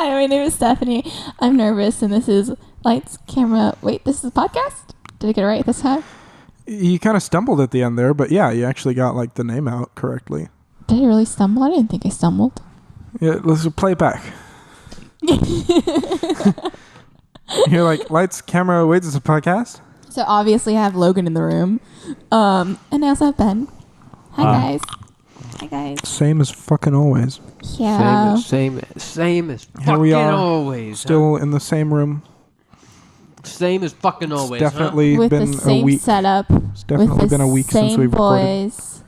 Hi, my name is Stephanie. I'm nervous, and this is Lights, Camera... Wait, this is a podcast? Did I get it right this time? You kind of stumbled at the end there, but yeah, you actually got like the name out correctly. Did I really stumble? I didn't think I stumbled. Yeah, let's play it back. You're like, lights, camera, wait, this is a podcast? So obviously I have Logan in the room. And I also have Ben. Hi, guys. Hi, guys. Same as fucking always. Yeah. Same as Here fucking we are, always. still in the same room. Same as fucking It's always. definitely With been the a same week. setup. It's definitely been a week since we've recorded. Boys.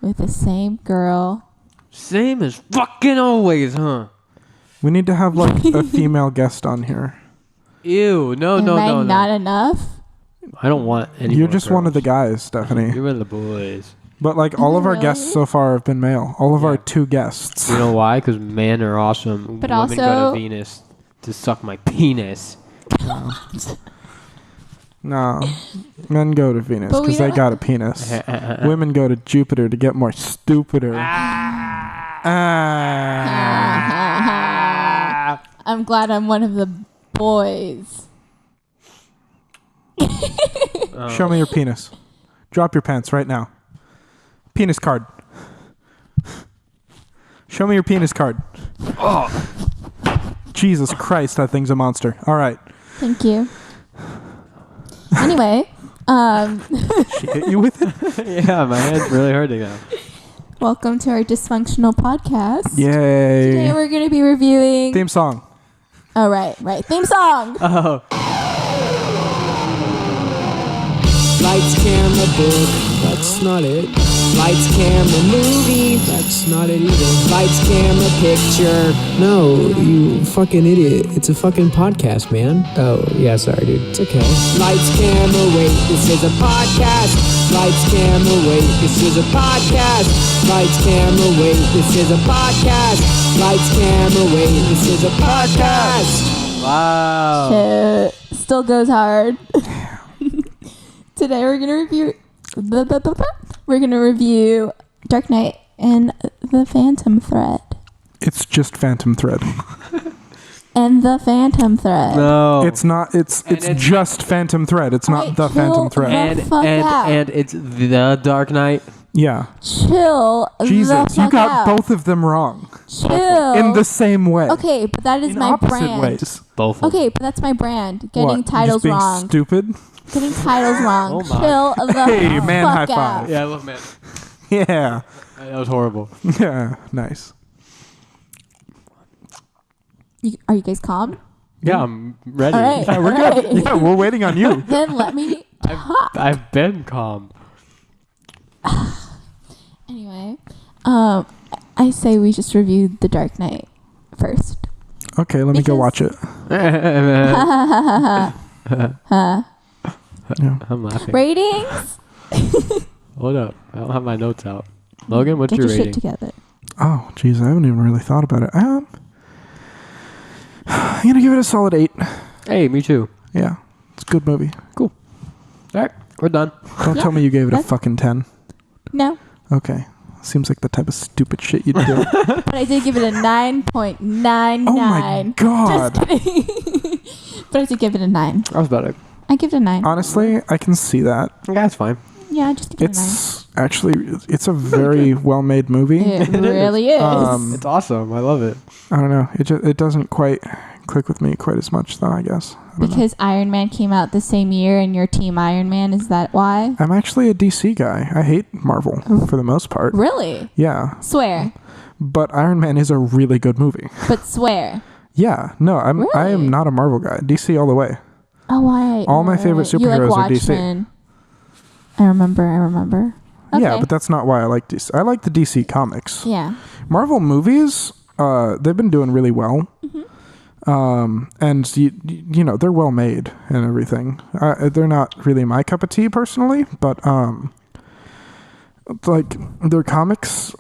With the same girl. Same as fucking always, huh? We need to have like a female guest on here. Ew, no. Am I not enough? I don't want any You're more just girls. one of the guys, Stephanie. You're one of the boys. But like all of our Really? guests so far have been male. All of our 2 guests. You know why? Because men are awesome. But Women go also- to Venus to suck my penis. No, men go to Venus But we because they don't- got a penis. Women go to Jupiter to get more stupider. I'm glad I'm one of the boys. Show me your penis. Drop your pants right now. Penis card. Show me your penis card. Oh. Jesus Christ, that thing's a monster. All right. Thank you. Anyway, She hit you with it? Yeah, my hand's really hurting now. welcome to our dysfunctional podcast. Today Yay. we're going to be reviewing... Theme song. Oh, right. Theme song! Oh. Lights, camera, book, that's not it. Lights, camera, movie, that's not it either. Lights, camera, picture. No, you fucking idiot. It's a fucking podcast, man. Oh, yeah, sorry, dude. It's okay. Lights, camera, wait, this is a podcast. Lights, camera, wait, this is a podcast. Lights, camera, wait, this is a podcast. Lights, camera, wait, this is a podcast. Wow. Shit. Still goes hard. Today we're gonna review Dark Knight and the Phantom Thread. It's just Phantom Thread. And the Phantom Thread. No. It's not. It's it's- just Phantom Thread. It's not Alright, the Phantom chill Thread. the fuck out. and it's the Dark Knight. Yeah. Chill. Jesus, the you fuck got out. both of them wrong. Chill. In the same way. Okay, but that is In my opposite brand. ways. Both. Of them. Okay, but that's my brand. Getting What? You titles just being wrong. stupid? Getting titles wrong. Oh my. Chill the Hey, man, fuck high out. five. Yeah, I love man. Yeah. That was horrible. Yeah. Nice. Are you guys calm? Yeah, I'm ready. All right. Yeah, we're all good. right. Yeah, we're waiting on you. Then let me talk. I've been calm. Anyway, I say we just review The Dark Knight first. Okay, let me go watch it. I'm Yeah. laughing. Ratings? Hold up. I don't have my notes out. Logan, what's Get your your rating? shit together. Oh, geez, I haven't even really thought about it. I'm gonna give it a solid 8. Hey, me too. Yeah, it's a good movie. All right, we're done. Don't Yeah, tell me you gave it a that's- fucking 10. No, Okay, seems like the type of stupid shit you'd do. but I did give it a 9.99. Oh my god! Just kidding. But I did give it a 9. I was about to. I give it a 9. Honestly, I can see that. Yeah, that's fine. Yeah, just give it It's actually it's a very well-made movie. a 9. It really is. It's awesome. I love it. I don't know. It doesn't quite click with me quite as much, though. I guess. I don't know. Because Iron Man came out the same year and you're Team Iron Man. Is that why? I'm actually a DC guy. I hate Marvel for the most part. Really? Yeah, Swear. but Iron Man is a really good movie. But swear. Yeah, no, I am Really? not a Marvel guy. DC all the way. Oh, why? All my favorite You like superheroes are DC. Watchmen. I remember. Okay. Yeah, but that's not why I like DC. I like the DC comics. Yeah. Marvel movies, they've been doing really well. Mm-hmm. And you know, they're well made and everything. They're not really my cup of tea personally, but like their comics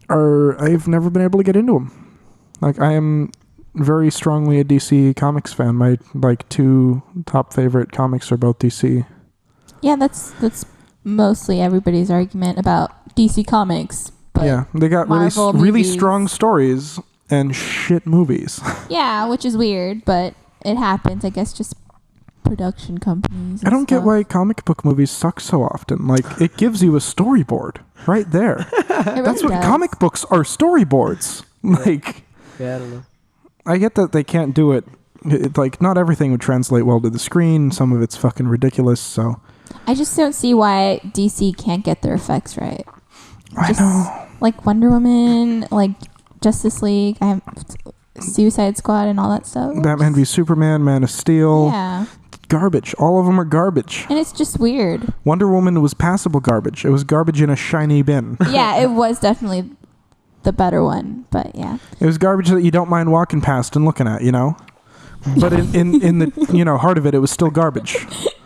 I've never been able to get into them. Like I am very strongly a DC Comics fan. My like 2 top favorite comics are both DC. Yeah, that's mostly everybody's argument about DC Comics. But Yeah, they got Marvel really movies- strong stories, and shit movies. Yeah, which is weird, but it happens. I guess just production companies. I don't get why comic book movies suck so often. Like, it gives you a storyboard right there. That's what comic books are, storyboards. Like, Yeah, I don't know. I get that they can't do it. Like, not everything would translate well to the screen. Some of it's fucking ridiculous, so. I just don't see why DC can't get their effects right. I know. Like Wonder Woman, like Justice League, Suicide Squad and all that stuff. Batman v Superman, Man of Steel. Yeah. Garbage. All of them are garbage. And it's just weird. Wonder Woman was passable garbage. It was garbage in a shiny bin. Yeah, it was definitely the better one, but yeah. It was garbage that you don't mind walking past and looking at, you know? But in the heart of it, it was still garbage.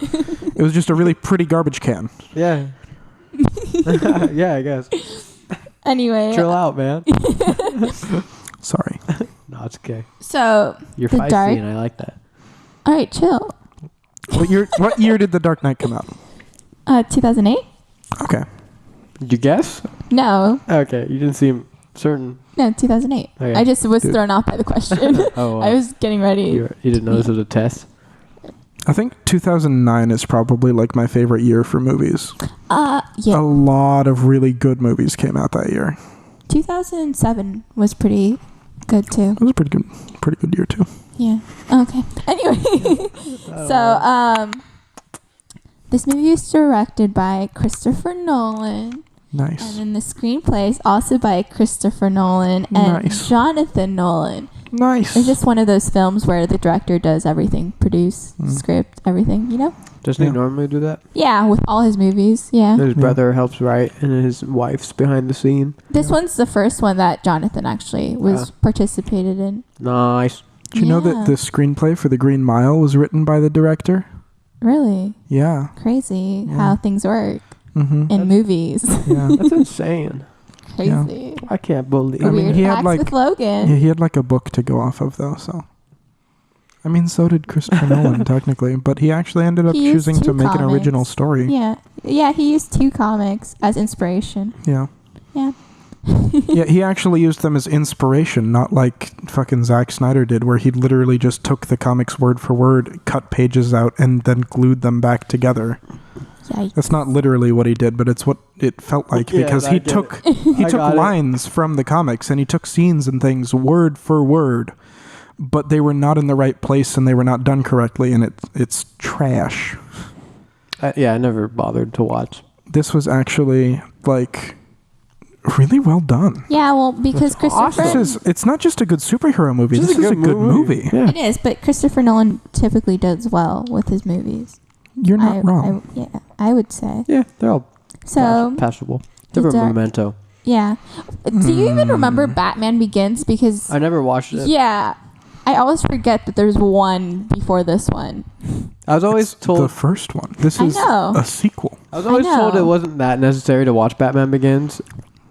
It was just a really pretty garbage can. Yeah. Yeah, I guess. Anyway. Chill out, man. Sorry. No, it's okay. So You're the feisty, Dark. and I like that. All right, chill. What year did The Dark Knight come out? 2008? Okay. Did you guess? No. Okay, you didn't seem certain. No, 2008. Okay. I just was thrown off by the question. Oh, I was getting ready. you didn't know this was a test? I think 2009 is probably like my favorite year for movies. Yeah. A lot of really good movies came out that year. 2007 was pretty good too. It was a pretty good year too. Yeah. Okay. Anyway, so this movie is directed by Christopher Nolan. Nice. And then the screenplay is also by Christopher Nolan and Nice. Jonathan Nolan. Nice. It's just one of those films where the director does everything, produce, script, everything, you know? Doesn't he normally do that? Yeah, with all his movies, yeah. His brother helps write, and his wife's behind the scene. This one's the first one that Jonathan actually was participated in. Nice. Did you know that the screenplay for The Green Mile was written by the director? Really? Yeah. Crazy how things work Mm-hmm. in movies. Yeah. That's insane. Crazy. I can't believe. I mean, Weird he had facts like with Logan. he had like a book to go off of though, so. I mean, so did Christopher Nolan technically, but he actually ended up He used choosing to two make an original comics. story. Yeah. Yeah, he used 2 comics as inspiration. Yeah. Yeah. Yeah, he actually used them as inspiration, not like fucking Zack Snyder did, where he literally just took the comics word for word, cut pages out, and then glued them back together. Yikes. That's not literally what he did, but it's what it felt like Yeah, because I he get took it. he I took got it. lines from the comics and he took scenes and things word for word, but they were not in the right place and they were not done correctly, and it's trash. Yeah, I never bothered to watch. This was actually like really well done. Yeah, well, because Christopher... It's not just a good superhero movie. This This is a good movie. Yeah. It is, but Christopher Nolan typically does well with his movies. You're not wrong. Yeah, I would say. Yeah, they're all So, passable. the Except for Dark- Memento. yeah. Do you even remember Batman Begins? Because, I never watched it. yeah, I always forget that there's one before this one. I was always It's told. the first one. This I is know. a sequel. I was always told know. it wasn't that necessary to watch Batman Begins.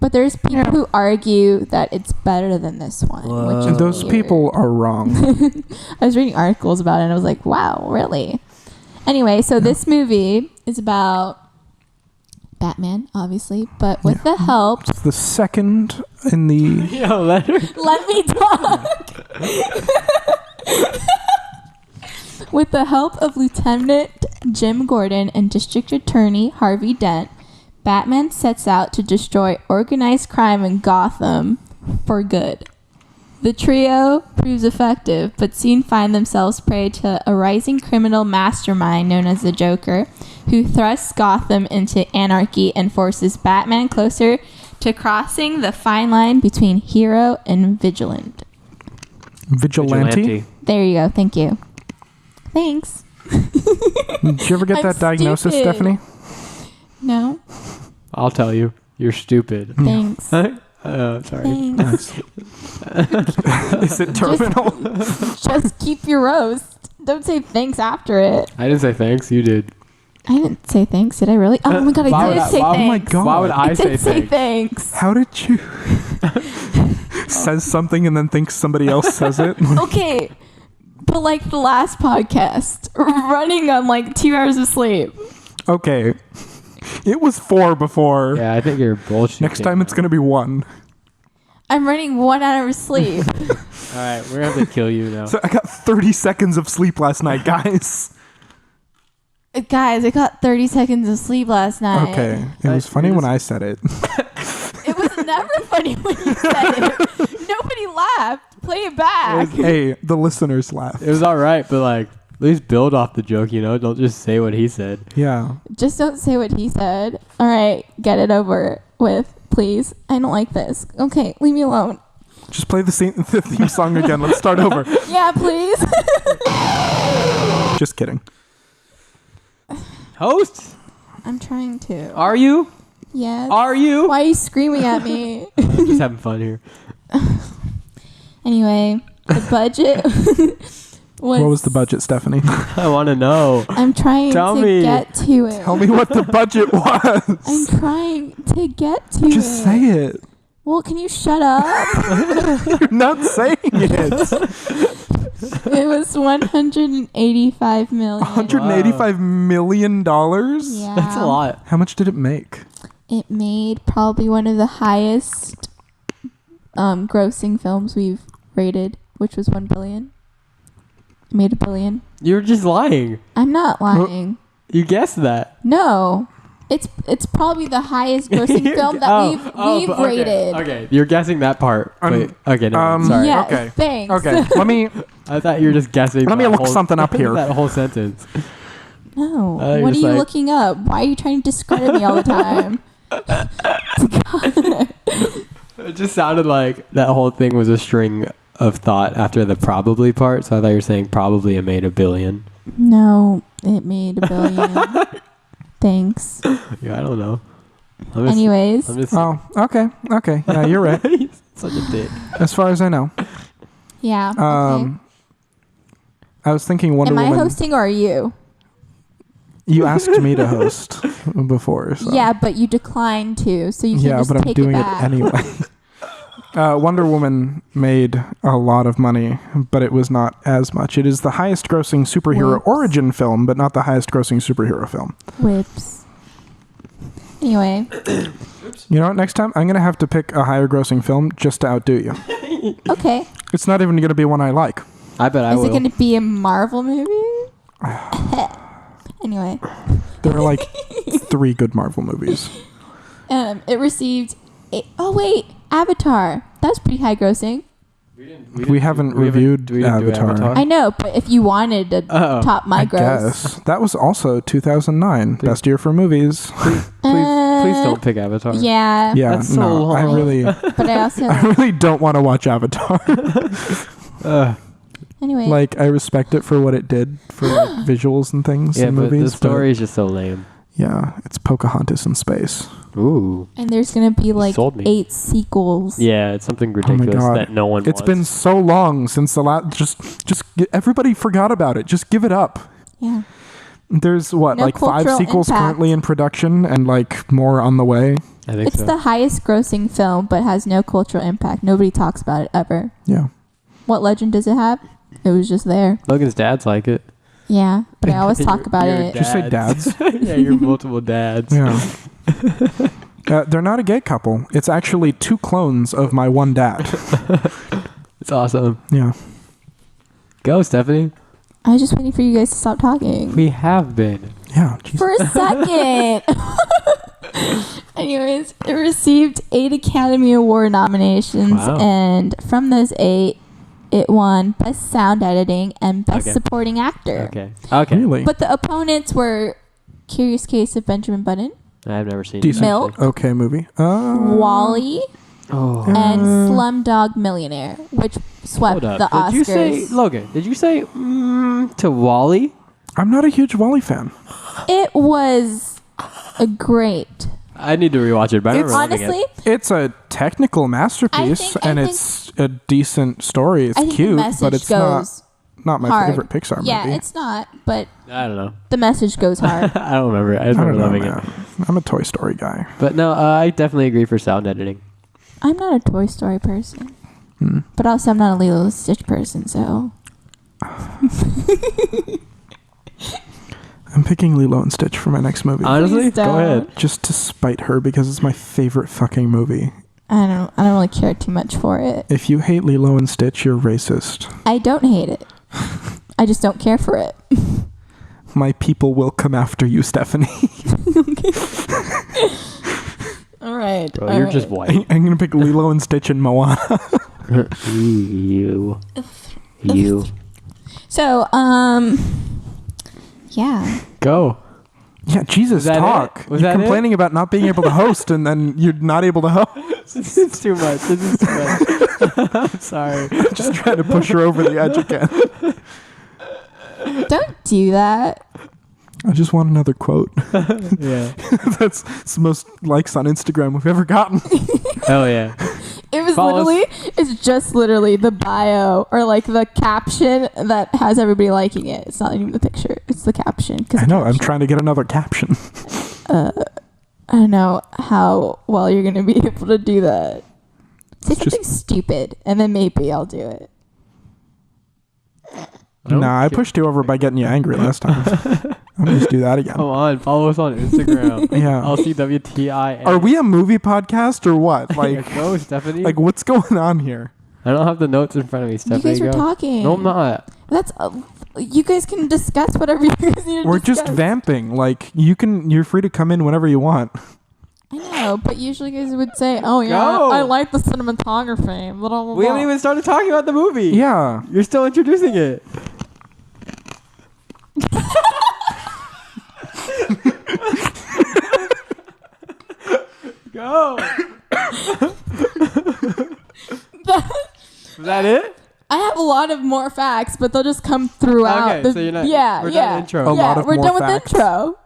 But there's people who argue that it's better than this one. Which is Those weird. people are wrong. I was reading articles about it and I was like, wow, really? Anyway, so this movie is about Batman, obviously, but with the help... It's the second in the... Yo, let her. Let me talk! With the help of Lieutenant Jim Gordon and District Attorney Harvey Dent, Batman sets out to destroy organized crime in Gotham for good. The trio proves effective, but soon find themselves prey to a rising criminal mastermind known as the Joker, who thrusts Gotham into anarchy and forces Batman closer to crossing the fine line between hero and vigilant. Vigilante? There you go. Thank you. Thanks. Did you ever get I'm that diagnosis, stupid. Stephanie? No, I'll tell you. You're stupid. thanks. Sorry. Thanks. Is it terminal? Just keep your roast. Don't say thanks after it. I didn't say thanks. You did. I didn't say thanks. Did I really? Oh my god, Why I would did I- say why- thanks. oh my God. Why would I say did say thanks? thanks. How did you... Says something and then thinks somebody else says it? Okay, but like the last podcast, running on like 2 hours of sleep. Okay. It was 4 before. Yeah, I think you're bullshit. Next time it's going to be 1. I'm running 1 hour of sleep. All right, we're gonna have to kill you now. So I got 30 seconds of sleep last night, guys. Guys, I got 30 seconds of sleep last night. Okay. It was funny when I said it. It was never funny when you said it. Nobody laughed. Play it back. Hey, the listeners laughed. It was all right, but like, at least build off the joke, you know? Don't just say what he said. Yeah. Just don't say what he said. All right, get it over with, please. I don't like this. Okay, leave me alone. Just play the theme song again. Let's start over. Yeah, please. Just kidding. Host? I'm trying to. Are you? Yes. Are you? Why are you screaming at me? Just having fun here. Anyway, the budget was... What was the budget, Stephanie? I want to know. I'm trying Tell to me. get to it. Tell me what the budget was. I'm trying to get to it. Just say it. Well, can you shut up? You're not saying it. It was $185 million. $185 million? Yeah. That's a lot. How much did it make? It made probably one of the highest grossing films we've rated, which was $1 billion. It made $1 billion. You're just lying. I'm not lying. You guessed that. No. It's probably the highest grossing film that we've but rated. Okay, you're guessing that part. Wait, okay, no, sorry. Yes, Okay. thanks. Okay, let me I thought you were just guessing. Let me that look whole- something up here. That whole sentence. No. You're What are just you like- looking up? Why are you trying to discredit me all the time? It just sounded like that whole thing was a string of thought after the probably part. So I thought you were saying probably it made $1 billion. No, it made $1 billion. Thanks. Yeah, I don't know. Anyways. I'm just Oh, okay. Okay. Yeah, you're right. He's such a dick. As far as I know. Yeah. Okay. I was thinking Wonder Am I Woman. hosting or are you? You asked me to host before. So. Yeah, but you declined to, so you can Yeah, just but I'm take doing it it back. anyway. Wonder Woman made a lot of money, but it was not as much. It is the highest grossing superhero Whoops. origin film, but not the highest grossing superhero film. Whips. Anyway, You know what? Next time, I'm going to have to pick a higher grossing film just to outdo you. okay. It's not even going to be one I like. I bet I Is will. it going to be a Marvel movie? Anyway, There are like 3 good Marvel movies. it received. Avatar. That's pretty high grossing. We haven't reviewed we didn't do Avatar. I know, but if you wanted to top my I gross, guess. That was also 2009. Best year for movies. Please don't pick Avatar. Yeah. Yeah, That's so no, I long. really, But I also I really don't want to watch Avatar. anyway. Like, I respect it for what it did for like, visuals and things Yeah, in but movies. the story is just so lame. Yeah, it's Pocahontas in space. Ooh. And there's gonna be like Sold me. 8 sequels. Yeah, it's something Oh my ridiculous God. that no one It's wants. been so long since the last. Just everybody forgot about it. Just give it up. Yeah. There's what, No like 5 cultural sequels impact. currently in production, and like more on the way. I think It's so. the highest grossing film, but has no cultural impact. Nobody talks about it ever. Yeah. What legend does it have? It was just there. Logan's dad's like it. Yeah, but I always talk about Your it. Just say dads. Yeah, you're multiple dads. Yeah. They're not a gay couple. It's actually 2 clones of my one dad. It's awesome. Yeah. Go, Stephanie. I was just waiting for you guys to stop talking. We have been. Yeah. Jesus. For a second. Anyways, it received 8 Academy Award nominations, Wow. and from those 8, it won Best Sound Editing and Best Okay. Supporting Actor. Okay. Really? But the opponents were Curious Case of Benjamin Button, I've never seen Decent. it. Milk, Okay, movie. Wall-E, Oh. and Slumdog Millionaire, which swept Hold the up. Oscars. Did you say, Logan, did you say to Wally? I'm not a huge Wall-E fan. It was a great. I need to rewatch it, but I remember loving Honestly, it. It's a technical masterpiece, I and think- it's a decent story. It's I think cute, the message but it's goes not my hard. favorite Pixar Yeah, movie. it's not, but I don't know. the message goes hard. I don't remember it. I just I remember don't know, loving it. man. I'm a Toy Story guy. But no, I definitely agree for sound editing. I'm not a Toy Story person, Hmm. but also I'm not a Lilo and Stitch person, so I'm picking Lilo and Stitch for my next movie. Honestly, Please go don't. ahead. Just to spite her because it's my favorite fucking movie. I don't really care too much for it. If you hate Lilo and Stitch, you're racist. I don't hate it. I just don't care for it. My people will come after you, Stephanie. All right. Bro, all you're right. just white. I'm gonna pick Lilo and Stitch and Moana. you. So, yeah. Go. Yeah, Jesus, Was that talk. it? Was You're that complaining about not being able to host, and then you're not able to host. It's too much. This is too much. I'm sorry. Just trying to push her over the edge again. Don't do that. I just want another quote. Yeah. That's the most likes on Instagram we've ever gotten. Hell yeah. It was Follow us. it's just literally the bio or like the caption that has everybody liking it. It's not even the picture. It's the caption. I know. I'm trying to get another caption. I don't know how well you're going to be able to do that. Say It's just- something stupid, and then maybe I'll do it. Nah, I pushed you over by getting you angry last time. I'm gonna just do that again. Come on, follow us on Instagram. Yeah. LCWTI. Are we a movie podcast or what? Like, go, Stephanie. like what's going on here? I don't have the notes in front of me, Stephanie. You guys were go. talking. No, I'm not. That's you guys can discuss whatever you guys need to We're discuss. just vamping. Like, you're free to come in whenever you want. I know, but usually you guys would say, "Oh yeah, Go. I like the cinematography." Blah, blah, We blah. haven't even started talking about the movie. Yeah. You're still introducing it. Go. Was that it? I have a lot of more facts, but they'll just come throughout. Okay, so you're not. Yeah, we're yeah. done intro. A Yeah, lot of we're more done facts. with intro.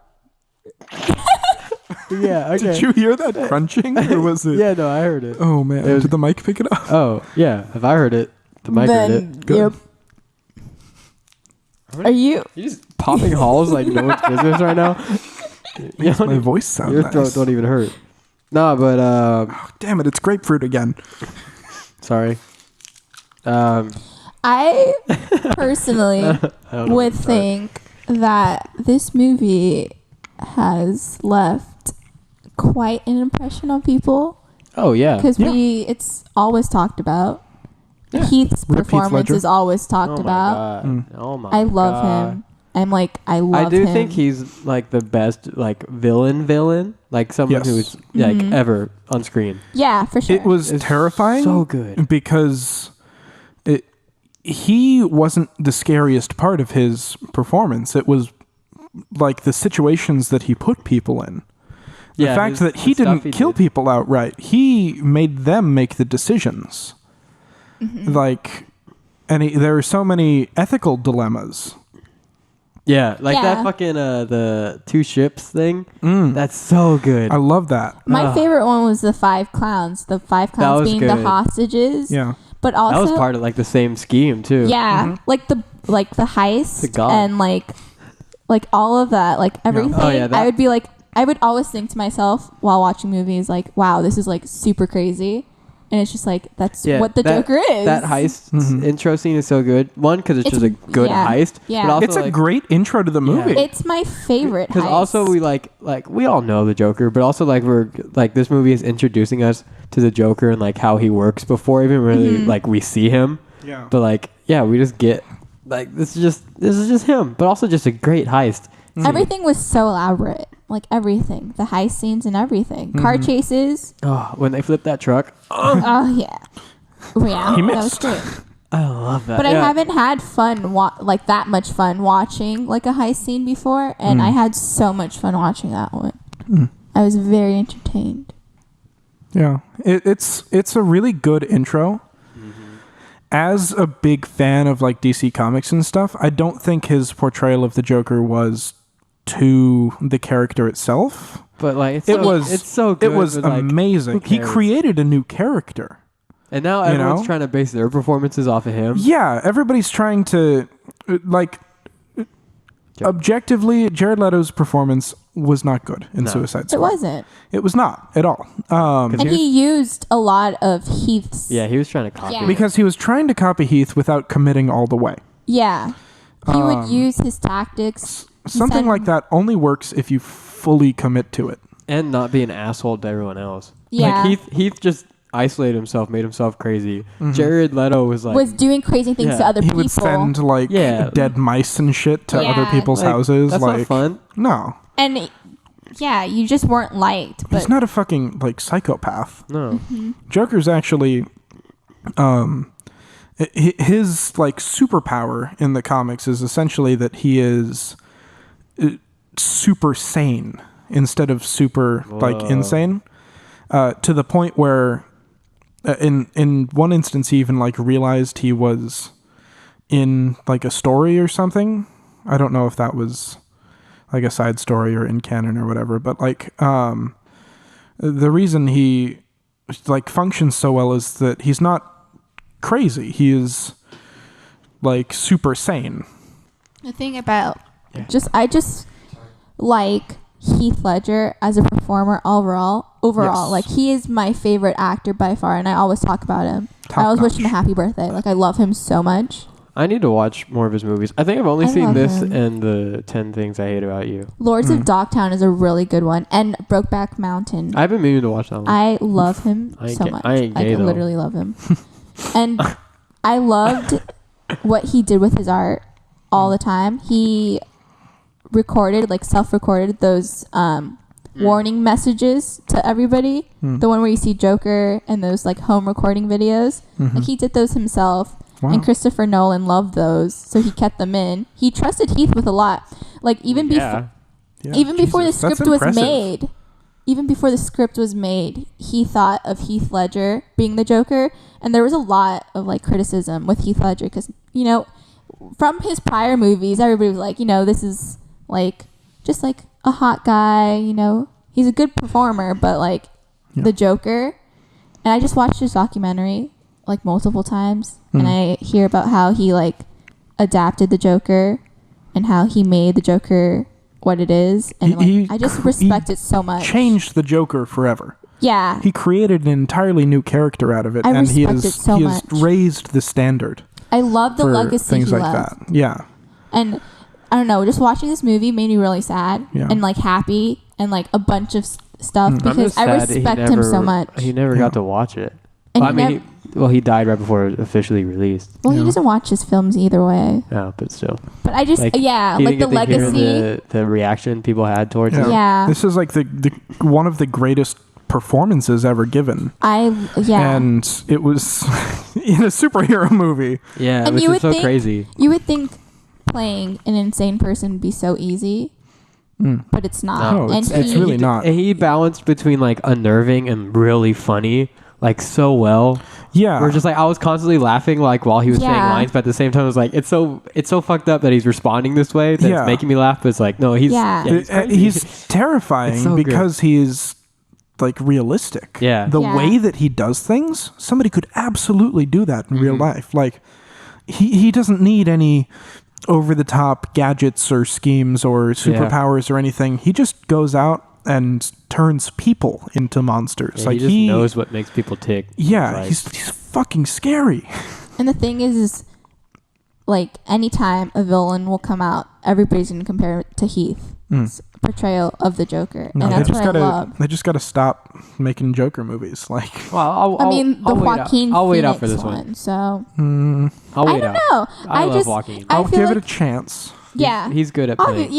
Yeah. Okay. Did you hear that crunching? Or was it? Yeah. No, I heard it. Oh man. It was- Did the mic pick it up? Oh yeah. If I heard it, the mic heard Then, it. Good. yep. Are you? You just popping halls like no one's business right now. You My voice sounds Your nice. throat don't even hurt. No, but Oh, damn it! It's grapefruit again. sorry. I personally I don't know. would Sorry. think that this movie has left quite an impression on people Oh yeah. because Yeah. it's always talked about. Yeah. Heath's Rip Heath performance Ledger. is always talked Oh about. my Mm. god. Oh my. I love God. him. I love I do him. think he's like the best like villain, like someone Yes. who's like Mhm. ever on screen. Yeah, for sure. It was It's terrifying. So good. because he wasn't the scariest part of his performance. It was like the situations that he put people in. The Yeah, fact his- that the he stuff didn't kill did. people outright, he made them make the decisions. Mm-hmm. Like, and there are so many ethical dilemmas. Yeah, like Yeah. that fucking the two ships thing. Mm. That's so good. I love that. My Ugh. favorite one was the 5 clowns. The 5 clowns was being good. the hostages. Yeah. But also that was part of like the same scheme too. yeah, like the heist The god. and like all of that, like everything. Oh, yeah, that- I would be like, I would always think to myself while watching movies, like, wow, this is like super crazy, and it's just like that's Yeah, what the that- Joker is. That heist Mhm. intro scene is so good. One, because it's just a good yeah, heist. yeah. But also, It's a like, great intro to the movie. It's my favorite. because heist. also we like we all know the Joker, but also like we're like this movie is introducing us to the Joker and like how he works before even really Mhm. like we see him. yeah. But like yeah, we just get like this is just him, but also just a great heist. everything was so elaborate, like everything, the heist scenes and everything, car Mhm. chases. Oh, when they flip that truck, Oh yeah, yeah, He that was missed. great. I love that. But I Yeah. haven't had fun, like that much fun watching like a heist scene before, and Mm. I had so much fun watching that one. Mm. I was very entertained. Yeah, it's a really good intro. As a big fan of like DC Comics and stuff, I don't think his portrayal of the Joker was to the character itself. But like it's It so good. It was but, like, amazing. who He cares? created a new character. And now you everyone's know? trying to base their performances off of him. Yeah, everybody's trying to like objectively. Jared Leto's performance was not good in No. Suicide It Squad. wasn't, It was not at all. and he used a lot of Heath's. Yeah, he was trying to copy. Yeah. it. because he was trying to copy Heath without committing all the way. Yeah. He would use his tactics. Something said- like that only works if you fully commit to it. and not be an asshole to everyone else. Yeah. Like Heath just isolated himself, made himself crazy. Jared Leto was like was doing crazy things to other he people. would send like dead mice and shit to other people's houses. That's not fun. No. And yeah, you just weren't liked. But He's not a fucking like psychopath. No. Joker's actually his like superpower in the comics is essentially that he is super sane instead of super like insane, to the point where in one instance he even like realized he was in like a story or something. I don't know if that was like a side story or in canon or whatever, but like the reason he like functions so well is that he's not crazy. He is like super sane. the thing about I just like Heath Ledger as a performer overall. Yes. Like he is my favorite actor by far, and I always talk about him. I always wish him a happy birthday. Like I love him so much. I need to watch more of his movies. I think I've only seen love this him. and the 10 Things I Hate About You. Lords of Dogtown is a really good one, and Brokeback Mountain. I've been meaning to watch that one. I love him I ain't so ga- much. I ain't gay, though. literally love him. And I loved what he did with his art all the time. He recorded, like self-recorded those warning messages to everybody. The one where you see Joker and those like home recording videos. Like he did those himself. Wow. And Christopher Nolan loved those, so he kept them in. He trusted Heath with a lot. Like even before before the script was made, he thought of Heath Ledger being the Joker, and there was a lot of like criticism with Heath Ledger because from his prior movies, everybody was like, this is like just like a hot guy, he's a good performer, but like the Joker. And I just watched his documentary like multiple times, and I hear about how he like adapted the Joker and how he made the Joker what it is, and I just respect it so much. Changed the Joker forever. Yeah, He created an entirely new character out of it, I and he respect it so has much. raised the standard I love the for legacy things he like left. that. Yeah. And I don't know, just watching this movie made me really sad and like happy and like a bunch of stuff because I respect him so much. He never got to watch it. And He died right before it was officially released. Well, he doesn't watch his films either way. Yeah, but still. But I just, Like, like the legacy. The reaction people had towards it. Yeah. This is like the one of the greatest performances ever given. And it was in a superhero movie. Yeah, And which you is would so crazy. You would think playing an insane person would be so easy, but it's not. No, and it's really not. He balanced between like unnerving and really funny, like so well. Yeah. We're just like I was constantly laughing like while he was saying lines, but at the same time I was like, it's so fucked up that he's responding this way that it's making me laugh. But it's like no, he's he's terrifying so because he's like realistic. Yeah. The way that he does things, somebody could absolutely do that in real life. Like he doesn't need any over the top gadgets or schemes or superpowers or anything. He just goes out and turns people into monsters. Yeah, like he just knows what makes people tick. Yeah, he's fucking scary. And the thing is like anytime a villain will come out, everybody's gonna compare it to Heath's portrayal of the Joker, and that's what I love. They just gotta stop making Joker movies. Like, well, the Joaquin I'll wait out Phoenix for this one. So I'll wait I don't know. I love Joaquin. I'll feel give like, it a chance. Yeah, he's good at playing.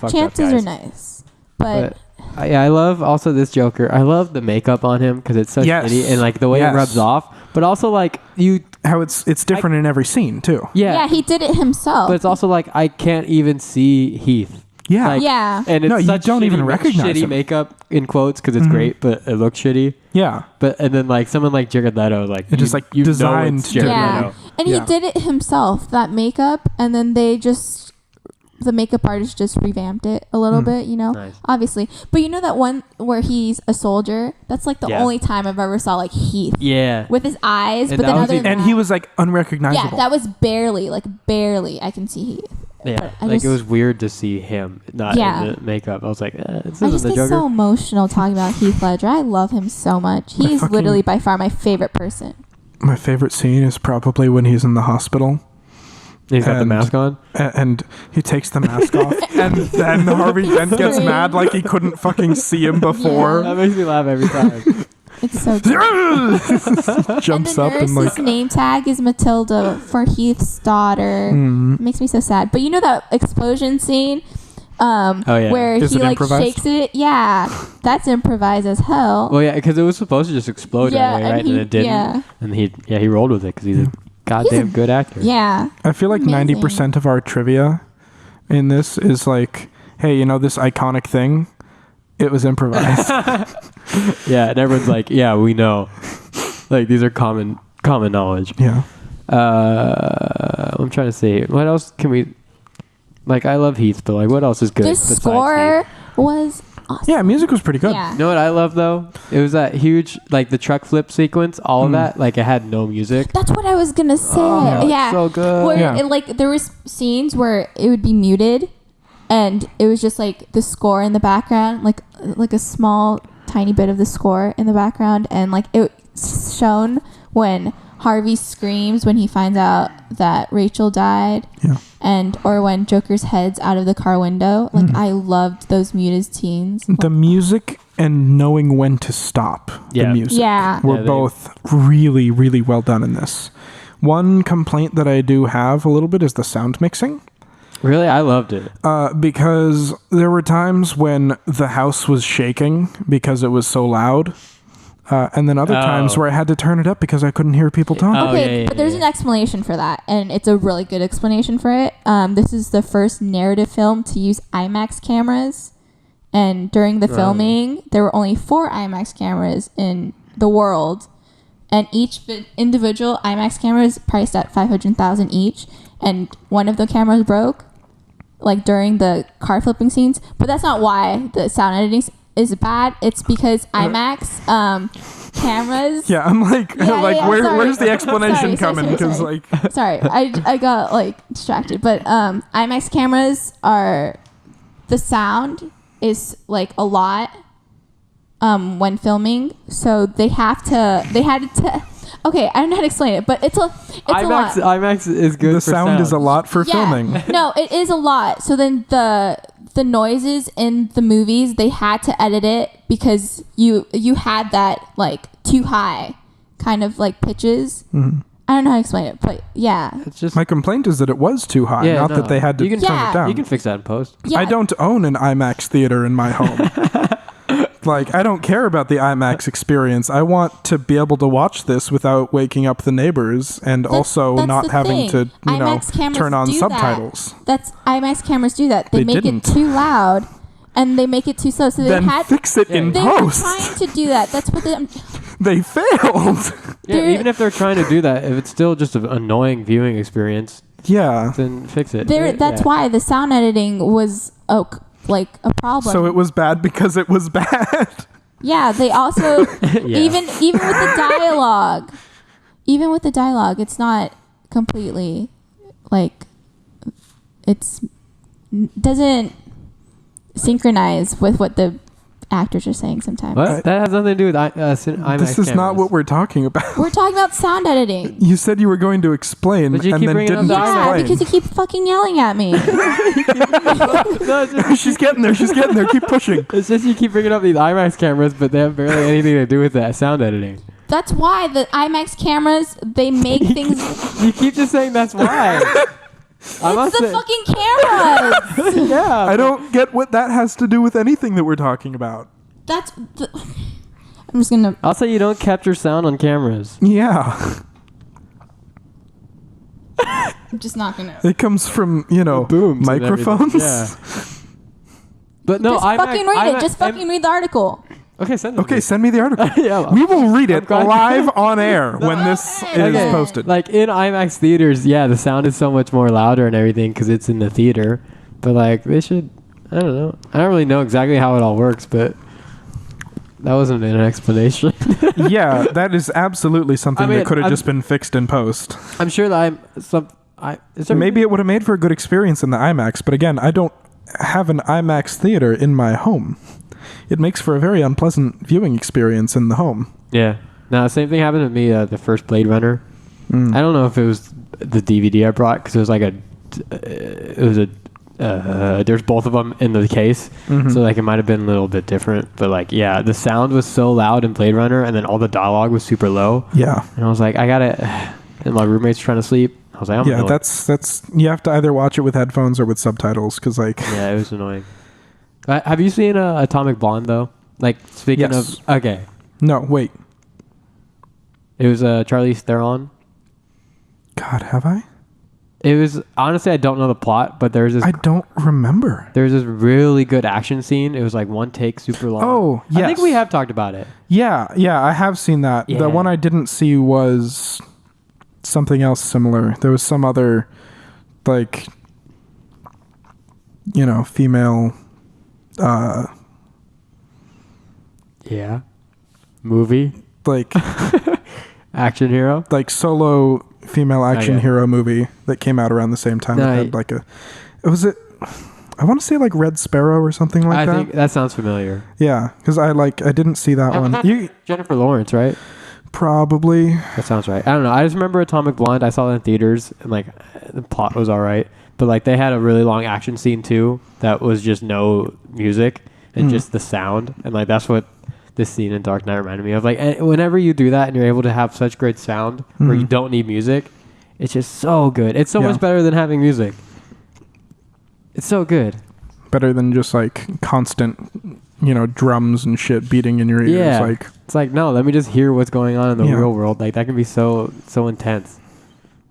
Chances are nice, but I love also this Joker. I love the makeup on him because it's so shitty and like the way it rubs off. But also like how it's different in every scene too. Yeah, he did it himself. But it's also like I can't even see Heath. Yeah, like, and it's you don't even recognize shitty him. makeup in quotes because it's great, but it looks shitty. Yeah, and then like someone like Jared Leto, like it just like you designed know it's Jared Leto. And he did it himself, that makeup, and then the makeup artist just revamped it a little bit, Nice. obviously. But that one where he's a soldier, that's like the only time I've ever saw like Heath. Yeah. With his eyes, And but then that was other than and that, he was like unrecognizable. yeah, that was barely I can see Heath. Yeah, I like just- it was weird to see him not in the makeup. I was like, this I isn't just the get Joker. so emotional talking about Heath Ledger. I love him so much. He's literally by far my favorent person. My favorite scene is probably when he's in the hospital. He's got the mask on, and he takes the mask off, and Harvey Dent gets mad like he couldn't fucking see him before. That makes me laugh every time. It's so good. Jumps and up the and nurse's like. name tag is Matilda for Heath's daughter. It makes me so sad. But you know that explosion scene where Is he it like improvised? shakes it? Yeah, that's improvised as hell. Well, yeah, because it was supposed to just explode Yeah, right away, and right? he- And it didn't. yeah. And he rolled with it because he's a goddamn good actor. Yeah. I feel like Amazing. 90% of our trivia in this is like, hey, you know this iconic thing? It was improvised. Yeah, and everyone's like, yeah, we know. Like, these are common knowledge. Yeah. I'm trying to say, what else can we... Like, I love Heath, but, like, what else is good The besides score Heath? was awesome. Yeah, music was pretty good. Yeah. You know what I love, though? It was that huge, like, the truck flip sequence, all of that. Like, it had no music. That's what I was gonna say. Oh, it's yeah. so good. Where Yeah. it, like there was scenes where it would be muted, and it was just like the score in the background, like a small tiny bit of the score in the background, and like it's shown when Harvey screams when he finds out that Rachel died. Yeah. And or when Joker's head's out of the car window. Like I loved those muted scenes. The music and knowing when to stop the Yeah. music Yeah. were Yeah, they- both really, really well done in this. One complaint that I do have a little bit is the sound mixing. Really? I loved it. Because there were times when the house was shaking because it was so loud. And then other times where I had to turn it up because I couldn't hear people talking. Oh, Okay, yeah, but there's an explanation for that, and it's a really good explanation for it. This is the first narrative film to use IMAX cameras, and during the filming, there were only 4 IMAX cameras in the world, and each individual IMAX camera is priced at $500,000 each, and one of the cameras broke, like during the car flipping scenes. But that's not why the sound editing is bad. It's because IMAX cameras. Yeah, I'm like, Yeah, like yeah, where, sorry. where's the explanation Sorry, coming? Because like, Sorry, I got like distracted. But IMAX cameras are, the sound is like a lot when filming, so they had to. Okay, I don't know how to explain it, but it's a lot. IMAX is good. the for sound is a lot for Yeah. filming. No, it is a lot. So then the noises in the movies, they had to edit it because you had that like too high kind of like pitches. Mm-hmm. I don't know how to explain it, but yeah. It's just My complaint is that it was too high, Yeah, not no. that they had to You can- turn Yeah. it down. you can fix that in post. Yeah. I don't own an IMAX theater in my home. Like, I don't care about the IMAX experience. I want to be able to watch this without waking up the neighbors and also that's not the having thing. to, you know, IMAX cameras turn on do that. subtitles. That's IMAX cameras do that. They They make didn't. it too loud and they make it too slow. So they Then had fix it in they were post. trying to do that. That's what They failed. Yeah, They're- even if they're trying to do that, if it's still just an annoying viewing experience, Yeah. then fix it. that's Yeah. why the sound editing was like a problem. So it was bad because it was bad. Yeah, they also Yeah. even with the dialogue, it's not completely like doesn't synchronize with what the actors are saying sometimes. What? That has nothing to do with IMAX This is not cameras. what we're talking about. We're talking about sound editing. You said you were going to explain But you and keep then bringing up didn't the Yeah, explain. because you keep fucking yelling at me. No, it's just, She's getting there. She's getting there. Keep pushing. it's just you keep bringing up these IMAX cameras, but they have barely anything to do with that sound editing. That's why the IMAX cameras, they make things. You keep just saying that's why. It's the fucking cameras. Yeah. I don't get what that has to do with anything that we're talking about. I'm just gonna. I'll say you don't capture sound on cameras. Yeah. I'm just not gonna. It comes from, you know, Booms and microphones. everything. Yeah. But no, Just fucking read it. Just fucking read the article. Okay, send it. Okay, send me the article. Yeah. We will read it glad- live on air when this is Okay. posted. Like in IMAX theaters, yeah, the sound is so much more louder and everything because it's in the theater. But like they should, I don't know. I don't really know exactly how it all works, but that wasn't an explanation. Yeah, that is absolutely something I mean, that could have I'm- just been fixed in post. I'm sure that is there Maybe it would have made for a good experience in the IMAX, but again, I don't have an IMAX theater in my home. It makes for a very unpleasant viewing experience in the home. Yeah. No, same thing happened to me. The first Blade Runner. Mm. I don't know if it was the DVD I brought because it was like it was a there's both of them in the case, so like it might have been a little bit different. But like, yeah, the sound was so loud in Blade Runner, and then all the dialogue was super low. Yeah. And I was like, I gotta. And my roommate's trying to sleep. I was like, yeah, that's you have to either watch it with headphones or with subtitles because like. Yeah, it was annoying. Have you seen Atomic Blonde though? Like speaking of, okay. No, wait. It was Charlize Theron. God, have I? It was honestly, I don't know the plot, but there's this. I don't remember. There's this really good action scene. It was like one take, super long. Oh, yes. I think we have talked about it. Yeah, I have seen that. Yeah. The one I didn't see was something else similar. There was some other, like, female. Yeah. Movie. Like. Action hero. Like solo female action hero movie that came out around the same time. It had like I want to say like Red Sparrow or something like that. I think that sounds familiar. Yeah, because I didn't see that one. Jennifer Lawrence, right? Probably. That sounds right. I don't know. I just remember Atomic Blonde. I saw it in theaters, and like the plot was all right, but like they had a really long action scene too that was just no music and just the sound, and like that's what this scene in Dark Knight reminded me of. Like, and whenever you do that and you're able to have such great sound where you don't need music, it's just so good. It's so much better than having music. It's so good. Better than just like constant, drums and shit beating in your ears. Yeah. Like, it's like, no, let me just hear what's going on in the real world. Like that can be so intense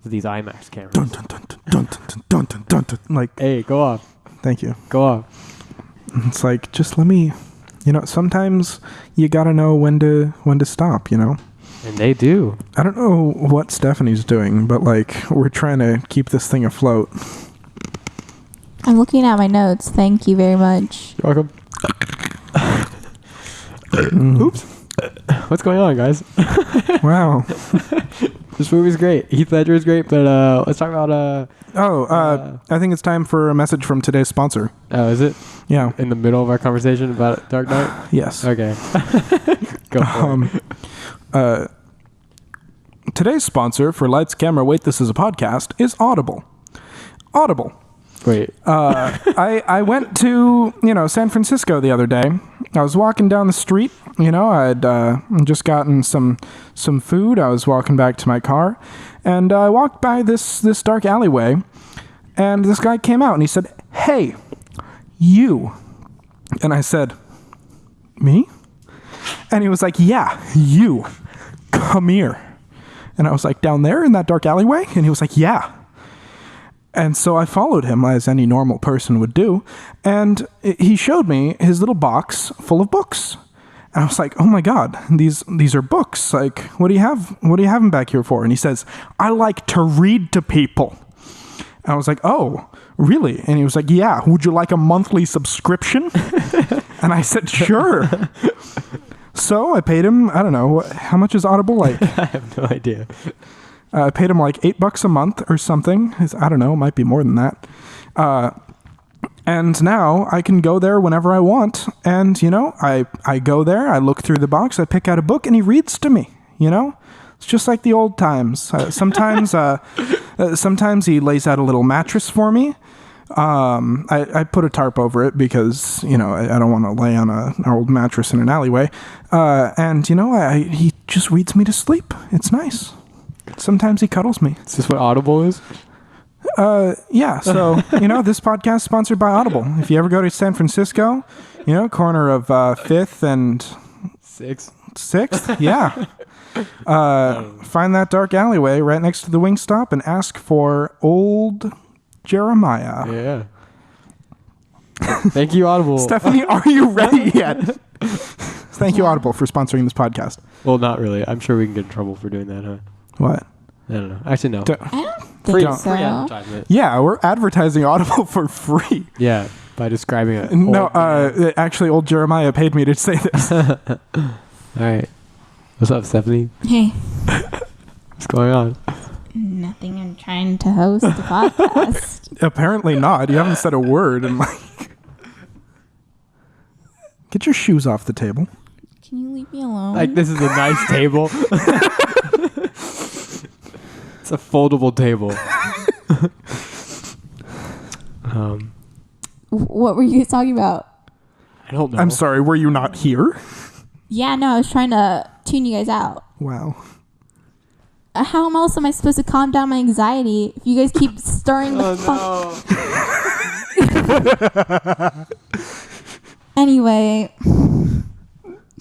with these IMAX cameras. Dun, dun, dun, dun, dun, dun, dun, dun, dun. Like, hey, go off. Thank you. Go off. It's like, just let me. Sometimes you gotta know when to stop, And they do. I don't know what Stephanie's doing, but like we're trying to keep this thing afloat. I'm looking at my notes. Thank you very much. You're welcome. Oops. What's going on, guys? Wow. This movie's great. Heath Ledger is great, but let's talk about I think it's time for a message from today's sponsor. Oh, is it? Yeah. In the middle of our conversation about Dark Knight? Yes. Okay. Go for it. Today's sponsor for Lights, Camera, Wait, This is a Podcast is Audible. Audible. Wait. I went to, San Francisco the other day. I was walking down the street, I'd just gotten some food. I was walking back to my car, and I walked by this dark alleyway, and this guy came out and he said, "Hey, you." And I said, "Me?" And he was like, "Yeah, you. Come here." And I was like, "Down there in that dark alleyway?" And he was like, "Yeah." And so I followed him as any normal person would do. And he showed me his little box full of books. And I was like, "Oh my God, these are books. Like, what do you have them back here for?" And he says, "I like to read to people." And I was like, "Oh, really?" And he was like, "Yeah, would you like a monthly subscription?" And I said, "Sure." So I paid him, I don't know, how much is Audible? Like, I have no idea. I paid him like $8 a month or something. I don't know, it might be more than that. And now I can go there whenever I want. And, I go there, I look through the box, I pick out a book, and he reads to me, It's just like the old times. Sometimes he lays out a little mattress for me. I put a tarp over it because, I don't want to lay on an old mattress in an alleyway. And, he just reads me to sleep. It's nice. Sometimes he cuddles me. Is this what Audible is? Yeah. So, this podcast is sponsored by Audible. If you ever go to San Francisco, corner of 5th and 6th. Yeah. Find that dark alleyway right next to the Wingstop and ask for Old Jeremiah. Yeah. Thank you, Audible. Stephanie, are you ready yet? Thank you, Audible, for sponsoring this podcast. Well, not really. I'm sure we can get in trouble for doing that, huh? What? I don't know. Actually, no. I don't Free think so. advertisement. Yeah, we're advertising Audible for free. Yeah, by describing it. No, actually, Old Jeremiah paid me to say this. All right. What's up, Stephanie? Hey. What's going on? Nothing. I'm trying to host a podcast. Apparently not. You haven't said a word. And get your shoes off the table. Can you leave me alone? Like, this is a nice table. It's a foldable table. What were you guys talking about? I don't know. I'm sorry, were you not here? Yeah, no, I was trying to tune you guys out. Wow. How else am I supposed to calm down my anxiety if you guys keep stirring the Anyway,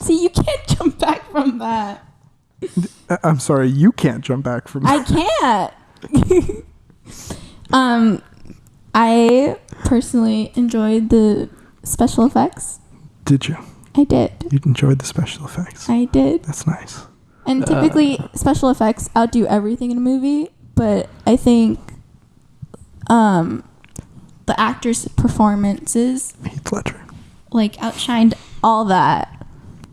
see, you can't jump back from that. I'm sorry, you can't jump back from that. I can't. I personally enjoyed the special effects. Did you? I did. You enjoyed the special effects. I did. That's nice. And typically, special effects outdo everything in a movie, but I think the actors' performances Heath Ledger. like outshined all that.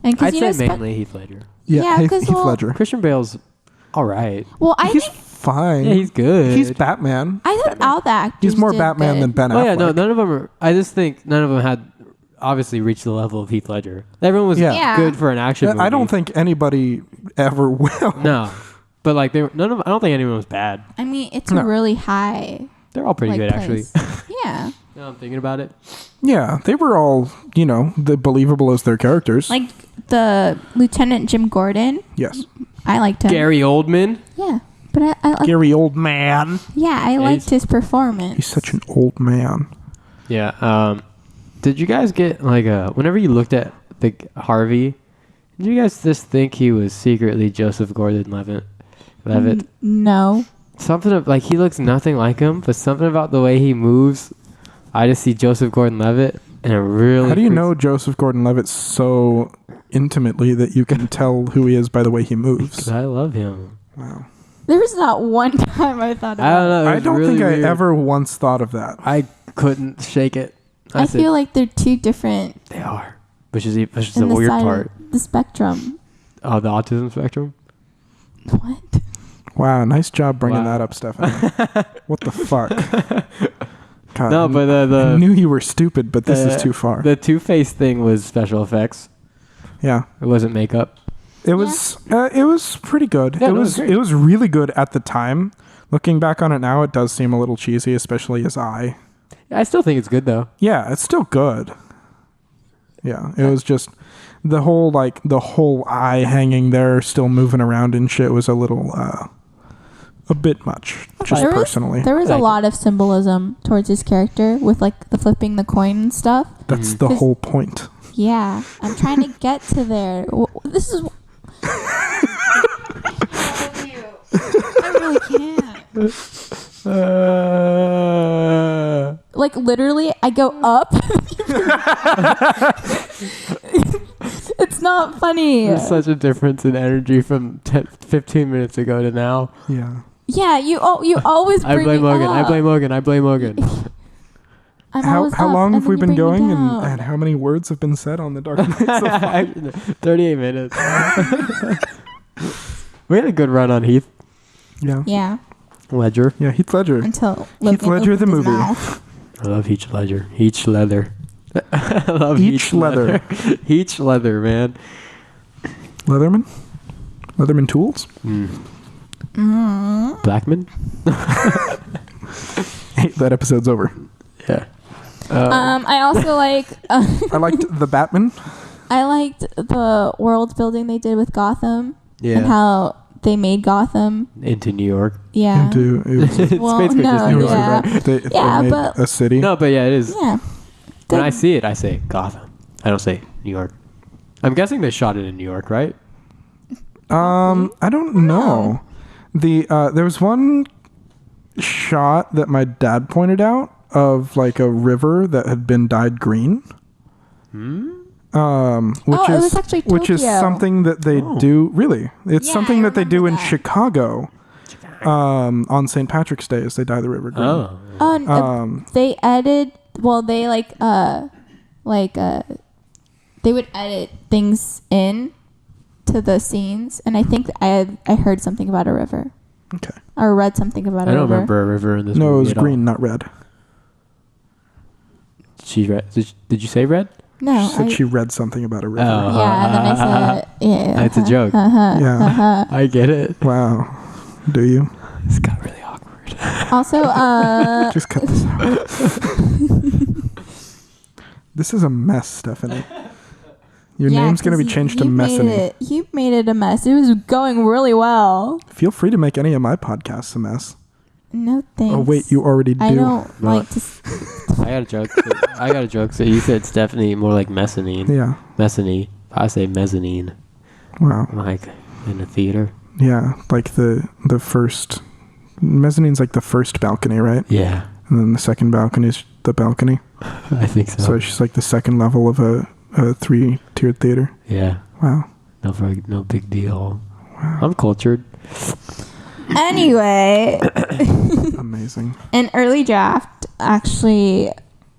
And I'd say mainly Heath Ledger. Yeah, Heath 'cause, well, Ledger. Christian Bale's all right. Well, I He's think fine. Yeah, he's good. He's Batman. I thought all the actors He's more did Batman good. than Ben Affleck. Oh yeah, no, none of them are. I just think none of them had obviously reached the level of Heath Ledger. Everyone was Yeah. good for an action movie. I don't think anybody ever will. No, but like none of. I don't think anyone was bad. I mean, it's No. a really high. They're all pretty like, good place. actually. Yeah, Now I'm thinking about it. Yeah, they were all, the believable as their characters. like the Lieutenant Jim Gordon. Yes. I liked him. Gary Oldman. Yeah, but I Gary old man. yeah, I liked his performance. He's such an old man. Yeah. Did you guys get like whenever you looked at the Harvey? Did you guys just think he was secretly Joseph Gordon-Levitt? No. Something of like he looks nothing like him, but something about the way he moves. I just see Joseph Gordon-Levitt, and it really. How do you know Joseph Gordon-Levitt so intimately that you can tell who he is by the way he moves? 'Cause I love him. Wow. There was not one time I thought about I don't know. it I was don't really think I weird. ever once thought of that. I couldn't shake it. I said, feel like they're two different they are, which is the in the weird side part. of the spectrum. Oh, the autism spectrum. What? Wow, nice job bringing Wow. that up, Stephanie. What the fuck? God, No, but I the knew you were stupid, but this is too far. The Two-Face thing was special effects. Yeah. It wasn't makeup. It was pretty good. Yeah, it no, it was was great. it was really good at the time. Looking back on it now, it does seem a little cheesy, especially his eye. I still think it's good though. Yeah, it's still good. Yeah, it was just the whole eye hanging there, still moving around and shit was a little a bit much, just There was- personally. There was a Like- lot of symbolism towards his character with like the flipping the coin and stuff. That's the 'Cause- whole point. Yeah, I'm trying to get to there. This is. I really can't. Like literally, I go up. It's not funny. There's such a difference in energy from 15 minutes ago to now. Yeah. Yeah, you always bring I blame it Logan. up. I blame Logan. I blame Logan. I'm How always up, long and have then we you been bring me going down. and how many words have been said on the Dark Knight so far? 38 minutes. We had a good run on Heath Yeah. Yeah, Ledger. Yeah, Heath Ledger. until Heath Logan Ledger the opened his movie. mouth. I love Heath Ledger. Heath Leather. I love Each Heath leather. Heath Leather, man. Leatherman? Leatherman Tools? Blackman? Hey, that episode's over. Yeah. I also like. I liked the Batman. I liked the world building they did with Gotham Yeah. and how they made Gotham. Into New York. Yeah. Into it was, It's Well, basically just no, New it York. was yeah. they Yeah, made but- a city. No, but yeah, it is. Yeah. When I Good. see it, I say Gotham. I don't say New York. I'm guessing they shot it in New York, right? I don't know. There was one shot that my dad pointed out of like a river that had been dyed green. Which Oh, it is was actually which is Tokyo. something that they Oh. do. Really, it's Yeah, something I that they do remember in that. Chicago. On St. Patrick's Day, as they dye the river green. Oh. They edited. Well, they they would edit things in to the scenes, and I think I heard something about a river Okay. or read something about I a don't river. remember a river in this No, it movie was at all. green, not red. She read. Did you say red? No, She said I, she read something about a river. Oh. yeah, and then I said, yeah, It's a joke. Yeah. I get it. Wow. Do you? This got really awkward. Also, Just cut this out. This is a mess, Stephanie. Your Yeah, name's going to be 'cause changed to you made Messany. it- You made it a mess. It was going really well. Feel free to make any of my podcasts a mess. No thanks. Oh, wait, you already do. I don't Well, like to. I got a joke. I got a joke. So you said Stephanie, more like mezzanine. Yeah. Mezzanine. I say mezzanine. Wow. Like in a theater. Yeah, like the first... Mezzanine's like the first balcony, right? Yeah. And then the second balcony is the balcony. I think so. So it's just like the second level of a 3-tiered theater. Yeah. Wow. No big deal. I'm cultured. Anyway, Amazing. an early draft actually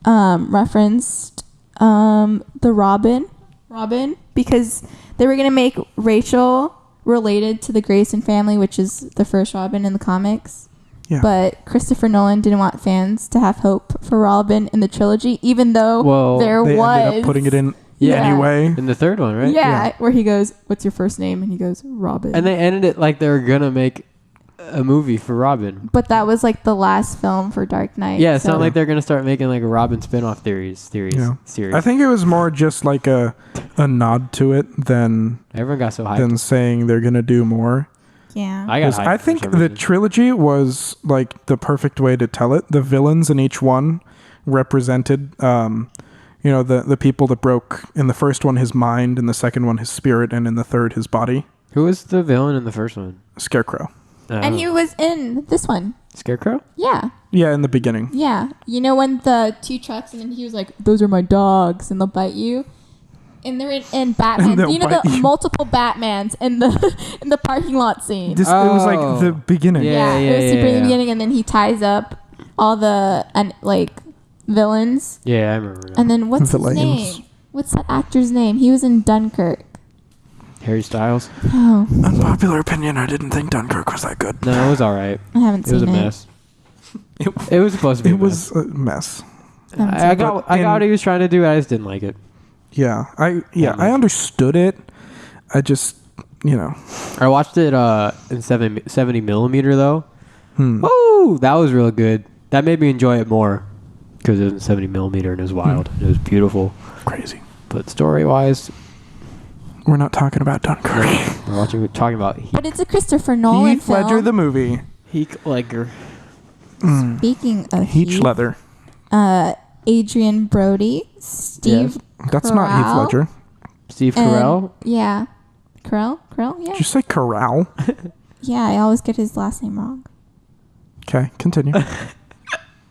referenced the Robin because they were gonna make Rachel related to the Grayson family, which is the first Robin in the comics. Yeah. But Christopher Nolan didn't want fans to have hope for Robin in the trilogy, even though Well, there They was ended up putting it in Yeah. anyway. In the third one, right? Yeah, where he goes, "What's your first name?" And he goes, "Robin." And they ended it like they were gonna make a movie for Robin. But that was like the last film for Dark Knight. Yeah, it's so- not like they're gonna start making like a Robin spin-off series. Yeah. Series. I think it was more just like a nod to it than Everyone got so hyped. saying they're gonna do more. Yeah. I got 'Cause hyped. I for think some the reason. trilogy was like the perfect way to tell it. The villains in each one represented, the people that broke in the first one his mind, in the second one his spirit, and in the third his body. Who was the villain in the first one? Scarecrow. And he was in this one. Scarecrow. Yeah. Yeah, in the beginning. Yeah. You know when the two trucks and then he was like, "Those are my dogs," and they'll bite you. And they're in Batman. they'll You know bite the you. multiple Batmans in the parking lot scene. It was like Oh. the beginning. Yeah. It was super in yeah. the beginning, and then he ties up all the villains. Yeah, I remember. That. And then what's his Villains. name? What's that actor's name? He was in Dunkirk. Harry Styles. Oh, Unpopular opinion, I didn't think Dunkirk was that good. No, it was all right. I haven't It was a seen it. mess. It was supposed to be. It a was mess. a mess. I got what he was trying to do. I just didn't like it. Yeah, I understood it. I just, I watched it in 70 millimeter though. Hmm. Oh, that was real good. That made me enjoy it more because it was in 70 millimeter and it was wild. It was beautiful. Crazy. But story wise, We're not talking about Dunkirk. we're talking about But it's a Christopher Nolan Heath film. Ledger, the movie. Heath Ledger. Speaking of Heath Heath, Leather. Adrian Brody, Steve. That's not Heath Carell, Ledger. Steve and- Carell. Yeah. Carell? Yeah. Did you say Corral? Yeah, I always get his last name wrong. Okay, continue.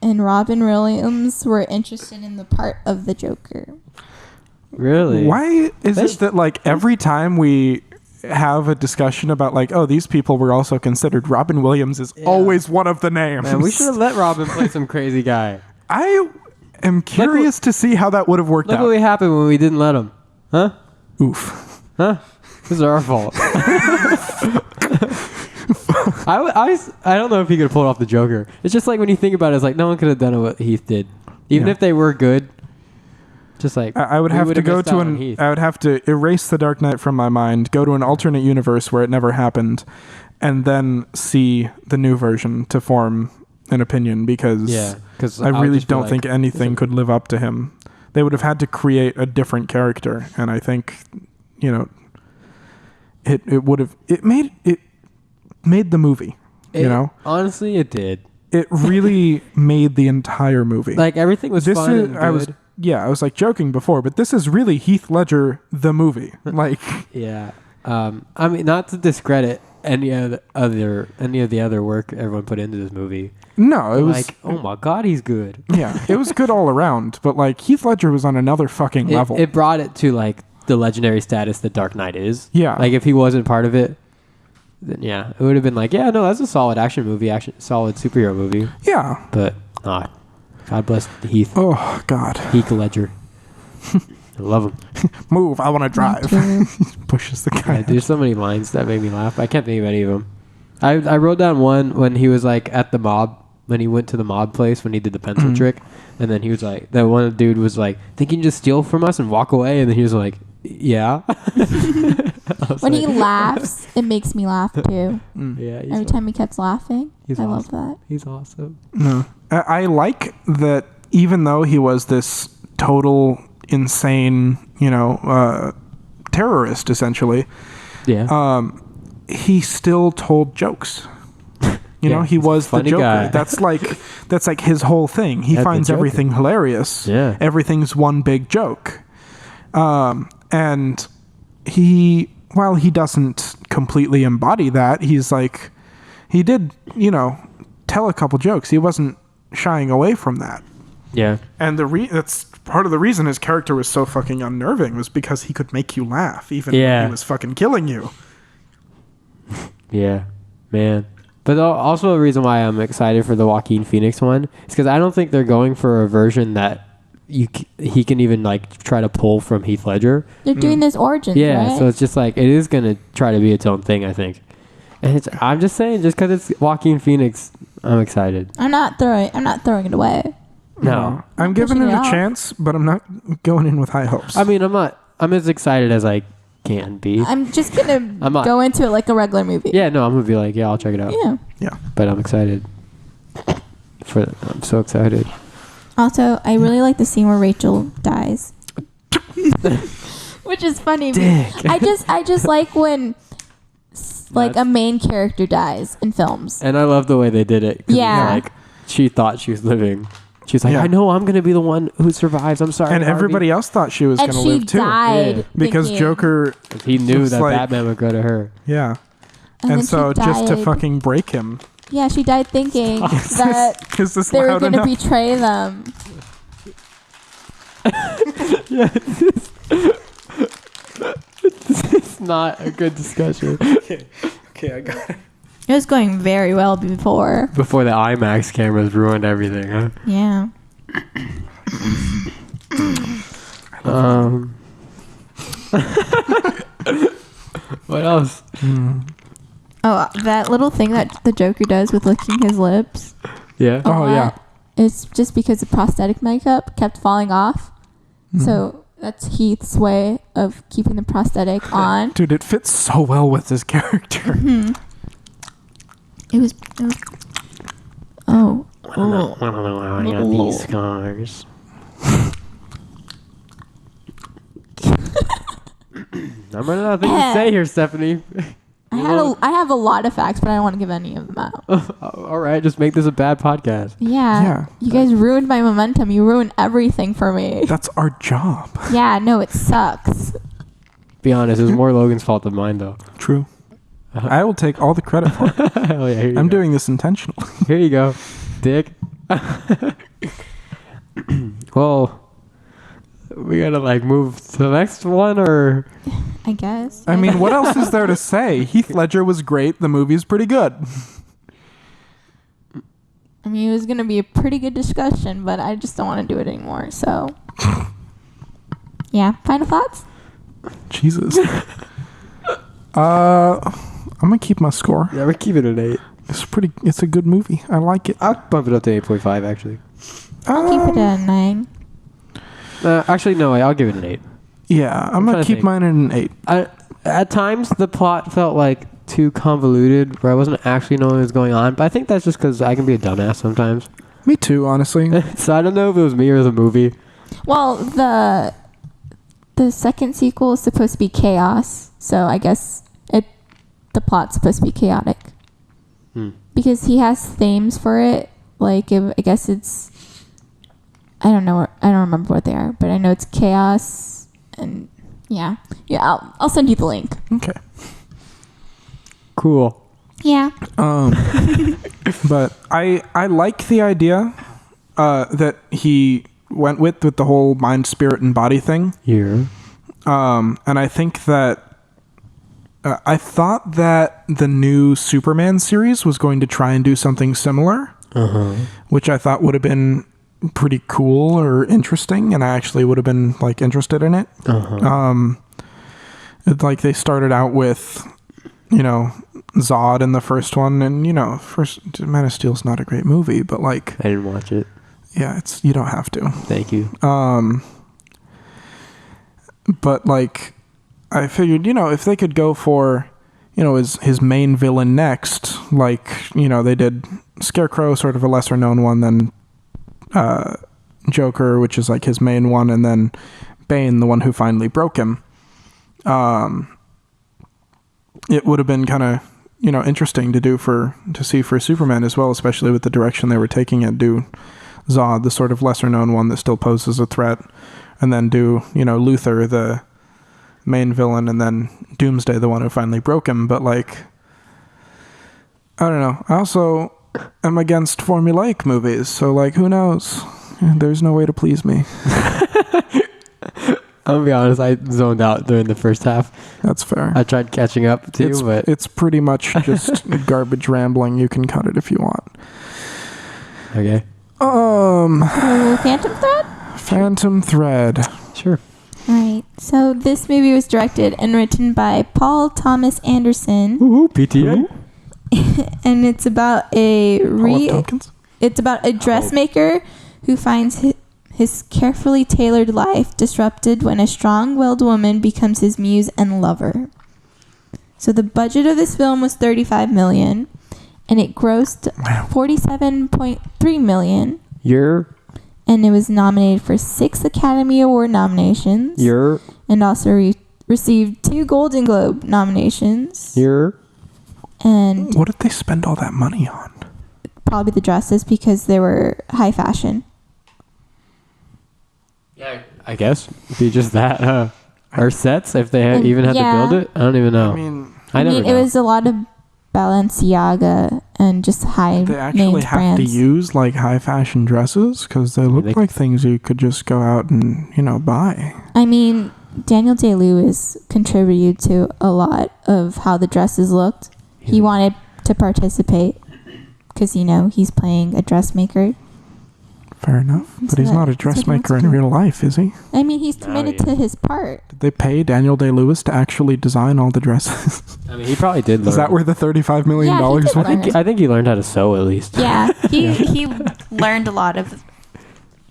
And Robin Williams were interested in the part of the Joker. Really? Why is it that like every time we have a discussion about like, oh, these people were also considered, Robin Williams is always one of the names. Man, we should have let Robin play some crazy guy. I am curious to see how that would have worked Look out. what happened when we didn't let him. Huh? Oof. Huh? This is our fault. I don't know if he could have pulled off the Joker. It's just like when you think about it, it's like no one could have done what Heath did. Even Yeah. if they were good. Just like I would we have to would've go missed to out on Heath. I would have to erase The Dark Knight from my mind, go to an alternate universe where it never happened, and then see the new version to form an opinion because Yeah, because I really don't think anything could live up to him. They would have had to create a different character, and I think, it would have it made the movie. honestly, it did. It really made the entire movie. Like everything was fun and good. I was like joking before, but this is really Heath Ledger the movie. Like, Yeah. I mean, not to discredit any of the other work everyone put into this movie. no, it was Like, oh my god, he's good. yeah, it was good all around. But like Heath Ledger was on another fucking level. It brought it to like the legendary status that Dark Knight is. Yeah. Like if he wasn't part of it, then yeah, it would have been like, yeah, no, that's a solid action movie, solid superhero movie. Yeah. But God bless Heath. Oh God. Heath Ledger. I love him. Move! I want to drive. Pushes the guy. Yeah, there's so many lines that made me laugh. I can't think of any of them. I wrote down one when he was like at the mob, when he went to the mob place when he did the pencil trick, and then he was like, that one dude was like, think you can just steal from us and walk away, and then he was like, yeah. When he laughs, it makes me laugh too. Yeah, Every time he kept laughing, He's I awesome. love that. He's awesome. No, I like that. Even though he was this total insane, terrorist essentially. Yeah. He still told jokes. He was the funny Joker. guy. That's like his whole thing. He Yeah, the finds Joker. everything hilarious. Yeah. Everything's one big joke. And while he doesn't completely embody that, he's like, he did, tell a couple jokes. He wasn't shying away from that. Yeah. And that's part of the reason his character was so fucking unnerving, was because he could make you laugh even when he was fucking killing you. Yeah, man. But also a reason why I'm excited for the Joaquin Phoenix one is because I don't think they're going for a version that he can even like try to pull from Heath Ledger. They're doing this origins, Yeah, right? so it's just like it is gonna try to be its own thing, I think. And I'm just saying, just because it's Joaquin Phoenix, I'm excited. I'm not throwing it away. No, I'm giving pushing it it a off. chance, but I'm not going in with high hopes. I mean I'm as excited as I can be. I'm just gonna I'm not- go into it like a regular movie. Yeah, no, I'm gonna be like, yeah, I'll check it out. Yeah. But I'm excited. I'm so excited. Also, I really like the scene where Rachel dies, which is funny. Dick. I just like when a main character dies in films. And I love the way they did it. 'Cause Yeah. it's like she thought she was living. She's like, Yeah. I know I'm gonna be the one who survives. I'm sorry. and everybody else thought she was going And to she live too. died Yeah. Because thinking- Joker, He knew was that like- Batman would go to her. yeah. And And then so she just to died- fucking break him. Yeah, she died thinking that Is this they were loud going to enough? betray them. It's not a good discussion. Okay, I got it. It was going very well before. Before the IMAX cameras ruined everything, huh? Yeah. What else? Oh, that little thing that the Joker does with licking his lips. Yeah. a Oh, lot, yeah. It's just because the prosthetic makeup kept falling off. So that's Heath's way of keeping the prosthetic on. Dude, it fits so well with his character. It was oh. I don't know how I got these scars. I'm running out of things to say here, Stephanie. I have a lot of facts, but I don't want to give any of them out. All right, just make this a bad podcast. Yeah. Yeah. You guys ruined my momentum. You ruined everything for me. That's our job. Yeah, no, it sucks. Be honest, it was more Logan's fault than mine, though. True. I will take all the credit for it. Hell yeah, here you I'm go. doing this intentionally. Here you go, dick. Well, we gotta like move to the next one, or I guess. I mean, what else is there to say? Heath Ledger was great. The movie's pretty good. I mean, it was going to be a pretty good discussion, but I just don't want to do it anymore. So, yeah. Final thoughts? Jesus. I'm gonna keep my score. yeah, we're keeping it at 8. It's a good movie. I like it. I'll bump it up to 8.5 actually. I'll keep it at a 9. Actually, no, I'll give it an 8. Yeah, I'm trying gonna to keep think. mine at an 8. At times, the plot felt like too convoluted, where I wasn't actually knowing what was going on. But I think that's just because I can be a dumbass sometimes. Me too, honestly. So I don't know if it was me or the movie. Well, the second sequel is supposed to be chaos, so I guess the plot's supposed to be chaotic. Because he has themes for it. Like, I guess it's... I don't know. I don't remember what they are, but I know it's chaos, and yeah. I'll send you the link. Okay. Cool. Yeah. But I like the idea that he went with the whole mind, spirit, and body thing. Here. And I think that I thought that the new Superman series was going to try and do something similar, which I thought would have been pretty cool or interesting, and I actually would have been like interested in it. Like they started out with, Zod in the first one, and first Man of Steel's not a great movie, but like I didn't watch it. yeah, you don't have to. Thank you. But like I figured, if they could go for, his main villain next, like, they did Scarecrow, sort of a lesser known one, than Joker, which is like his main one, and then Bane, the one who finally broke him, it would have been kind of, interesting to see for Superman as well, especially with the direction they were taking it. Do Zod, the sort of lesser known one that still poses a threat, and then do, Luthor, the main villain, and then Doomsday, the one who finally broke him. But like, I don't know. I also am against formulaic movies, so like, who knows? There's no way to please me. I'll be honest, I zoned out during the first half. That's fair. I tried catching up too, but it's pretty much just garbage rambling. You can cut it if you want. Okay. Phantom Thread? Phantom Thread. Sure. Alright, so this movie was directed and written by Paul Thomas Anderson. Ooh, PTA. And it's about it's about a dressmaker who finds his carefully tailored life disrupted when a strong-willed woman becomes his muse and lover. So the budget of this film was $35 million, and it grossed $47.3 million. And it was nominated for 6 Academy Award nominations. And also received 2 Golden Globe nominations. And what did they spend all that money on? Probably the dresses, because they were high fashion. Yeah, I guess it'd be just that. Or sets, if they even had to build it. I don't even know. I mean, it was a lot of Balenciaga and just high named brands. They actually have to use like high fashion dresses, because they look like things you could just go out and buy. I mean, Daniel Day-Lewis contributed to a lot of how the dresses looked. He wanted to participate because he's playing a dressmaker. Fair enough. But he's not a dressmaker in real life, is he? I mean, he's committed to his part. Did they pay Daniel Day-Lewis to actually design all the dresses? I mean, he probably did learn. Is that where the $35 million went? I think he learned how to sew at least. Yeah, he learned a lot of...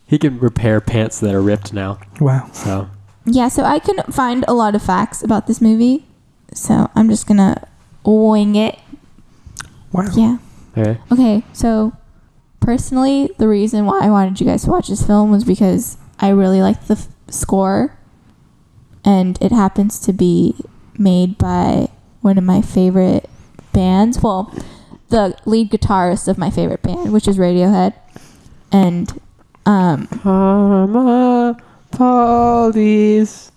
He can repair pants that are ripped now. Wow. So. Yeah, so I couldn't find a lot of facts about this movie, so I'm just going to wing it. Wow. Yeah. Okay, so... Personally, the reason why I wanted you guys to watch this film was because I really liked the score, and it happens to be made by one of my favorite bands. Well, the lead guitarist of my favorite band, which is Radiohead, and police,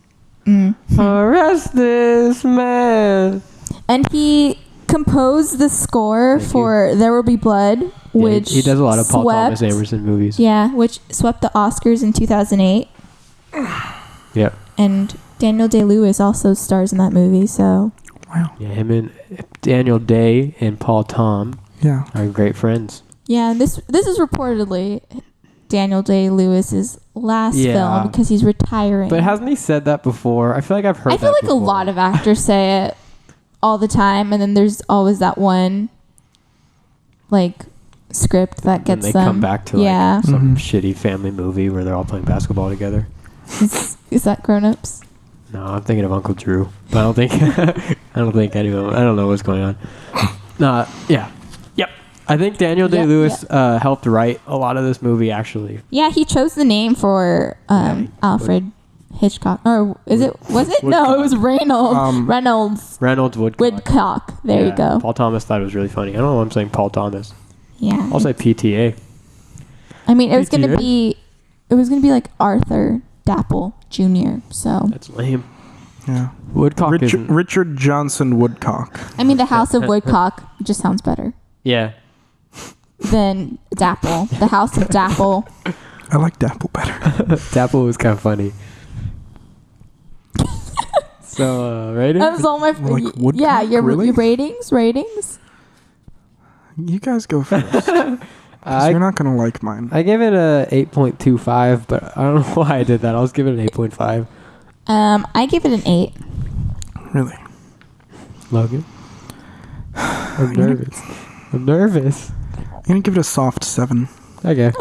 arrest this man. And he composed the score for There Will Be Blood, which he does a lot of Paul Thomas Anderson movies. Yeah, which swept the Oscars in 2008. Yeah. And Daniel Day-Lewis also stars in that movie, so... Wow. Yeah, him and Daniel Day and Paul Tom are great friends. Yeah, this is reportedly Daniel Day-Lewis's last film because he's retiring. But hasn't he said that before? I feel like I've heard that I feel like before. a lot of actors say it all the time, and then there's always that one script that gets and they come back to some shitty family movie where they're all playing basketball together. Is that Grown Ups? No, I'm thinking of Uncle Drew. But I don't think anyone. I don't know what's going on. Yep. I think Daniel Day-Lewis helped write a lot of this movie. Actually. Yeah, he chose the name for Alfred Hitchcock. Or was it? Woodcock. No, it was Reynolds. Reynolds Woodcock. There you go. Paul Thomas thought it was really funny. I don't know why I'm saying Paul Thomas. Yeah. I'll say PTA. I mean, it was gonna be like Arthur Dapple Jr. So that's lame. Yeah. Woodcock. Richard Johnson Woodcock. I mean, the House of Woodcock just sounds better. Yeah. Than Dapple. The House of Dapple. I like Dapple better. Dapple was kind of funny. So, ratings? That was all my... Woodcock, your really? ratings? You guys go first. You're not going to like mine. I gave it a 8.25, but I don't know why I did that. I'll just give it an 8.5. I give it an 8. Really? Logan? I'm nervous. I'm going to give it a soft 7. Okay.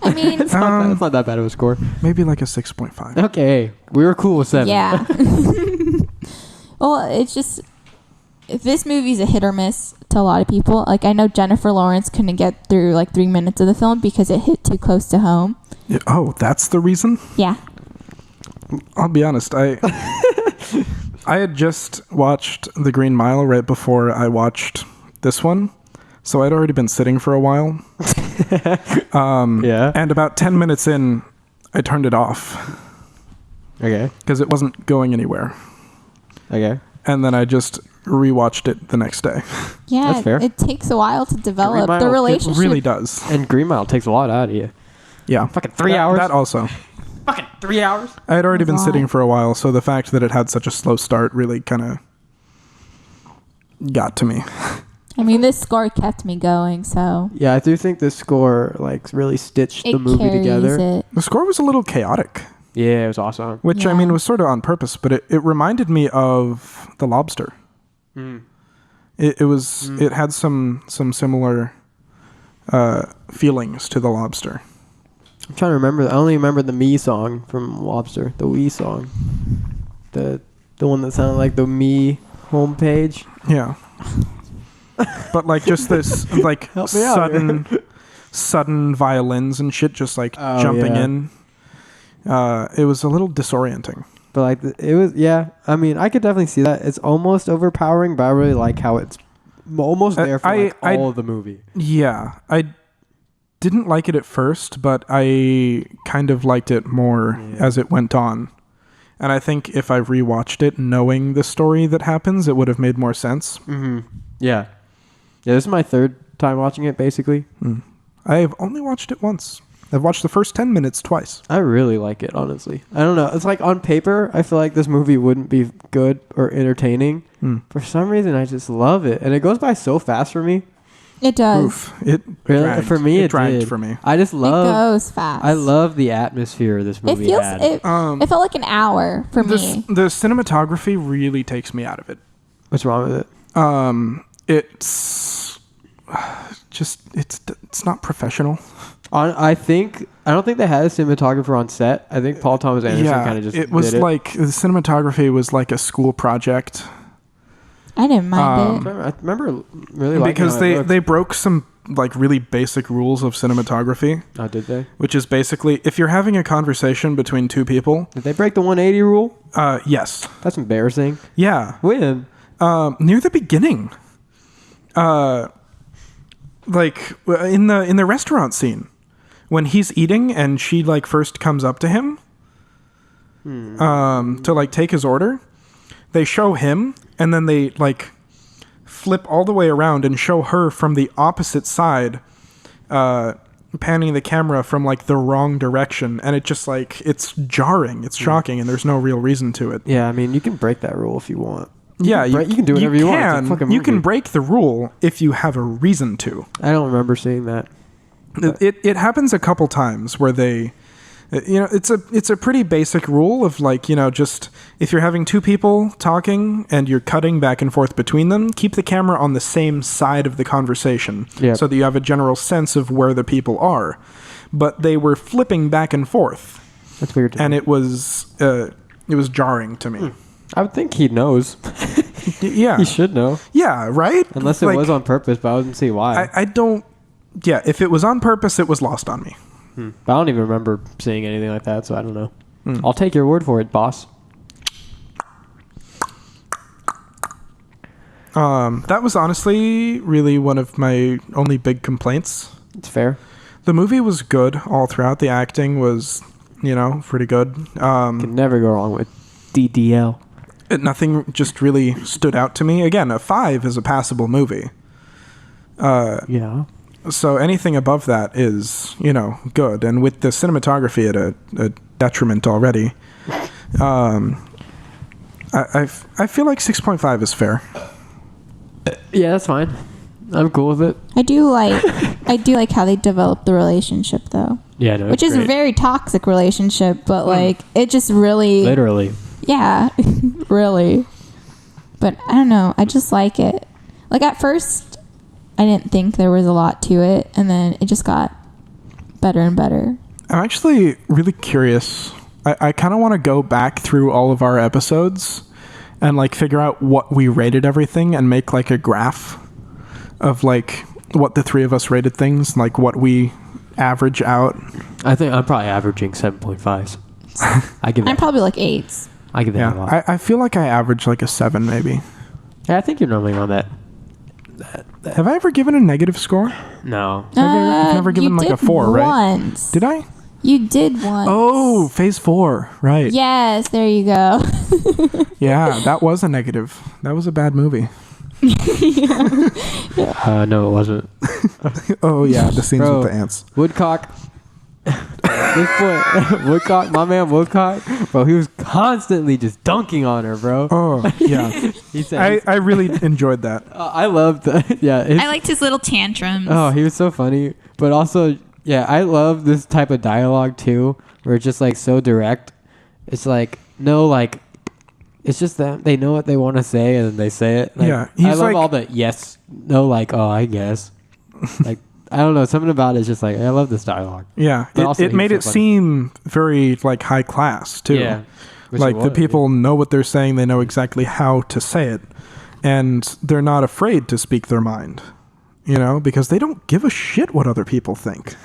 I mean... It's not that bad of a score. Maybe like a 6.5. Okay. We were cool with 7. Yeah. Well, it's just... This movie's a hit or miss to a lot of people. Like, I know Jennifer Lawrence couldn't get through 3 minutes of the film because it hit too close to home. Oh, that's the reason? Yeah. I'll be honest. I had just watched The Green Mile right before I watched this one, so I'd already been sitting for a while. Yeah. And about 10 minutes in, I turned it off. Okay. Because it wasn't going anywhere. Okay. And then I just rewatched it the next day. Yeah, That's fair. it takes a while to develop Mile, the it relationship. It really does. And Green Mile takes a lot out of you. Yeah. Fucking 3 hours. That also. Fucking 3 hours. I had already been That's a sitting lot. for a while, so the fact that it had such a slow start really kind of got to me. I mean, this score kept me going, so Yeah, I do think this score like really stitched it the movie carries together. it. The score was a little chaotic, Yeah, it was awesome. which I Yeah. mean was sort of on purpose, but it reminded me of The Lobster. Mm. It had some similar feelings to The Lobster. I'm trying to remember. I only remember the Me song from Lobster, the Wee song, the one that sounded like the Me homepage. Yeah. But like just this like Help me out here. sudden violins and shit just like Oh, jumping yeah. in. It was a little disorienting. But like it was, yeah. I mean, I could definitely see that. It's almost overpowering, but I really like how it's almost there for like all of the movie. Yeah, I didn't like it at first, but I kind of liked it more as it went on. And I think if I rewatched it knowing the story that happens, it would have made more sense. Mm-hmm. Yeah. Yeah, this is my third time watching it, basically. I have only watched it once. I've watched the first 10 minutes twice. I really like it, honestly. I don't know. It's like on paper, I feel like this movie wouldn't be good or entertaining. For some reason, I just love it. And it goes by so fast for me. It does. Oof. It Really? dragged. For me, it dragged did. for me. I just It love... goes fast. I love the atmosphere this It movie feels. had. It felt like an hour for me. The cinematography really takes me out of it. What's wrong with it? It's just it's not professional. I don't think they had a cinematographer on set. I think Paul Thomas Anderson kind of just it was did it. like the cinematography was like a school project I didn't mind it. I remember really liking because how it looked. they broke some like really basic rules of cinematography, Oh, did they? which is basically if you're having a conversation between two people, Did they break the 180 rule? yes, That's embarrassing. yeah, When? near the beginning, like in the restaurant scene when he's eating and she like first comes up to him to like take his order, they show him and then they like flip all the way around and show her from the opposite side, panning the camera from like the wrong direction, and it just like it's jarring, it's shocking, and there's no real reason to it. Yeah, I mean, you can break that rule if you want. Yeah, you can do whatever you want. It's a fucking You can movie. break the rule if you have a reason to. I don't remember seeing that. It happens a couple times where they, it's a pretty basic rule of like, just if you're having two people talking and you're cutting back and forth between them, keep the camera on the same side of the conversation so that you have a general sense of where the people are. But they were flipping back and forth. That's weird. And it was jarring to me. I would think he knows. Yeah. He should know. Yeah, right? Unless it Like, was on purpose, but I wouldn't see why. I don't... Yeah, if it was on purpose, it was lost on me. But I don't even remember seeing anything like that, so I don't know. I'll take your word for it, boss. That was honestly really one of my only big complaints. It's fair. The movie was good all throughout. The acting was, pretty good. Can never go wrong with DDL. Nothing just really stood out to me. Again, a 5 is a passable movie. Yeah. So anything above that is, good. And with the cinematography at a detriment already, I feel like 6.5 is fair. Yeah, that's fine. I'm cool with it. I do like how they develop the relationship though. Yeah, no, Which is a very toxic relationship, but like it just really literally. Yeah, really. But I don't know. I just like it. Like at first, I didn't think there was a lot to it, and then it just got better and better. I'm actually really curious. I kind of want to go back through all of our episodes and like figure out what we rated everything and make like a graph of like what the three of us rated things, like what we average out. I think I'm probably averaging 7.5s. I give I'm it. probably like 8s. I give it a lot. Yeah, I feel like I average like a 7 maybe. Yeah, I think you're normally on that. Have I ever given a negative score? No. I've never given you like a did 4, right? Once. Did I? You did once. Oh, phase 4, right? Yes, there you go. Yeah, that was a negative. That was a bad movie. No, it wasn't. Oh yeah, the scenes Bro. with the ants. Woodcock. This boy, Woodcock, my man Woodcock, bro, he was constantly just dunking on her, bro. Oh yeah, He said, I really enjoyed that. I loved that. Yeah. I liked his little tantrums. Oh, he was so funny. But also, yeah, I love this type of dialogue too, where it's just like so direct. It's like, no, like, it's just that they know what they want to say and they say it. Like, Yeah, I he's love like- all the yes, no, like, oh, I guess. Like, I don't know, something about it is just like, I love this dialogue. Yeah, But also it he made was it so funny. seem very like high class too. Yeah. Which Like it the was, people know what they're saying, they know exactly how to say it, and they're not afraid to speak their mind. You know, because they don't give a shit what other people think.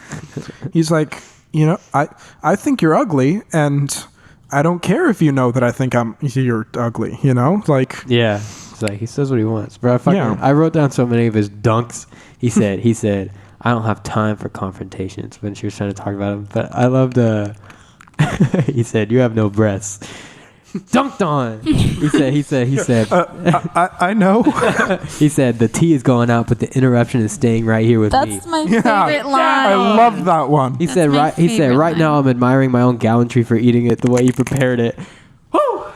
He's like, you know, I think you're ugly, and I don't care if you know that I think you're ugly. You know, like Yeah. It's like, he says what he wants. Bro, Yeah. I wrote down so many of his dunks. He said, I don't have time for confrontations when she was trying to talk about him. But I loved, he said, you have no breasts. Dunked on. He said, I know. he said, the tea is going out, but the interruption is staying right here with me. That's my Yeah. favorite line. I love that one. He That's said, my he said, favorite right now line. I'm admiring my own gallantry for eating it the way he prepared it. Woo!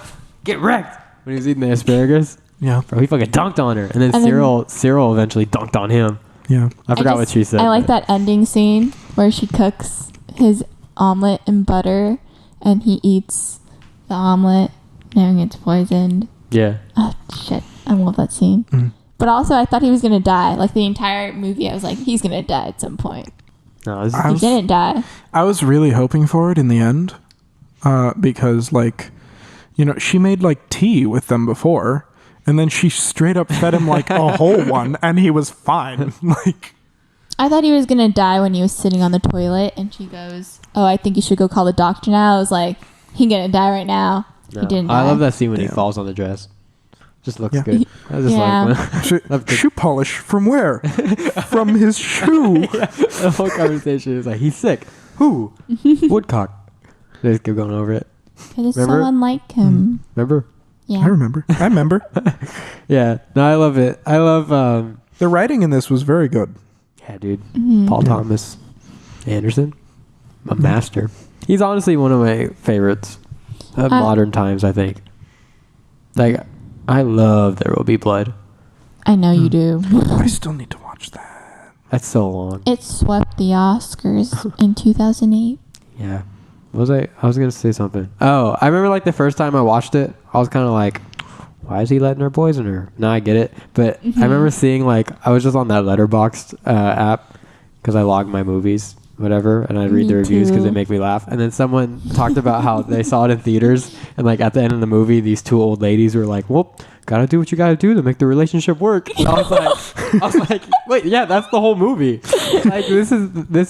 Get wrecked. When he was eating the asparagus. Yeah, Bro, he fucking dunked on her. And then And then- Cyril eventually dunked on him. yeah. I forgot what she said. I like but- that ending scene where she cooks his omelet in butter and he eats the omelet knowing it's poisoned. Yeah. Oh, shit. I love that scene. Mm. But also, I thought he was going to die. Like, the entire movie, I was like, he's going to die at some point. No, this is I He was- didn't die. I was really hoping for it in the end, because like, you know, she made like tea with them before, and then she straight up fed him like a whole one, and he was fine. Like, I thought he was going to die when he was sitting on the toilet, and she goes, oh, I think you should go call the doctor now. I was like, he's going to die right now. no. He didn't I die. love that scene when he Damn. falls on the dress. Just looks Yeah. good. I just Yeah. like when shoe polish from where? From his shoe. the whole conversation is like, he's sick. Who? Woodcock. They just keep going over it. Because it's Remember? so unlike him. Remember? Yeah. I remember. Yeah. No, I love it. I love, The writing in this was very good. yeah, dude. Mhm. Paul Thomas Anderson. A master. He's honestly one of my favorites of modern times, I think. Like, I love There Will Be Blood. I know you do. I still need to watch that. That's so long. It swept the Oscars in 2008. Yeah. What was I was going to say something. Oh, I remember like the first time I watched it, I was kind of like, why is he letting her poison her? Now I get it. But I remember seeing like, I was just on that Letterboxd app because I log my movies, whatever, and I read the Me reviews because they too. make me laugh. And then someone talked about how they saw it in theaters, and like at the end of the movie, these two old ladies were like, well, gotta do what you gotta do to make the relationship work. And I was like, wait, yeah, that's the whole movie. Like this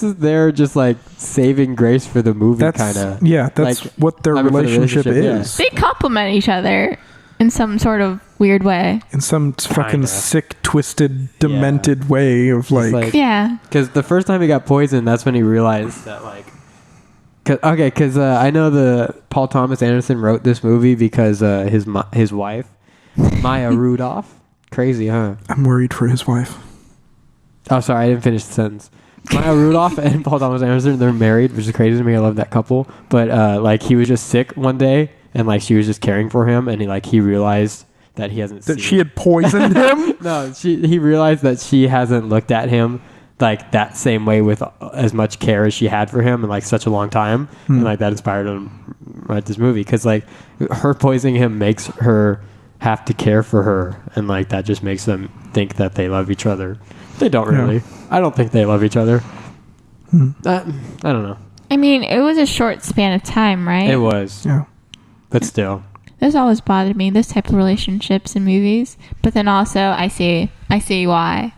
is their just like saving grace for the movie, That's kind of. that's like, what their I mean, for the relationship relationship, is. They complement each other in some sort of weird way. In some fucking Kinda. sick, twisted, demented way of like, Yeah. Because the first time he got poisoned, that's when he realized that like. Because I know the Paul Thomas Anderson wrote this movie because his wife, Maya Rudolph, crazy, huh? I'm worried for his wife. Oh, sorry, I didn't finish the sentence. Maya Rudolph and Paul Thomas Anderson, they're married, which is crazy to me. I love that couple. But like he was just sick one day, and like she was just caring for him, and he realized that he hasn't That seen she had poisoned him? No, he realized that she hasn't looked at him like that same way with as much care as she had for him in like such a long time, and like that inspired him to write this movie because like her poisoning him makes her have to care for her, and like that just makes them think that they love each other. They don't really. Yeah. I don't think they love each other. I don't know. I mean, it was a short span of time, right? It was, Yeah. but still. This always bothered me, this type of relationships in movies. But then also, I see why.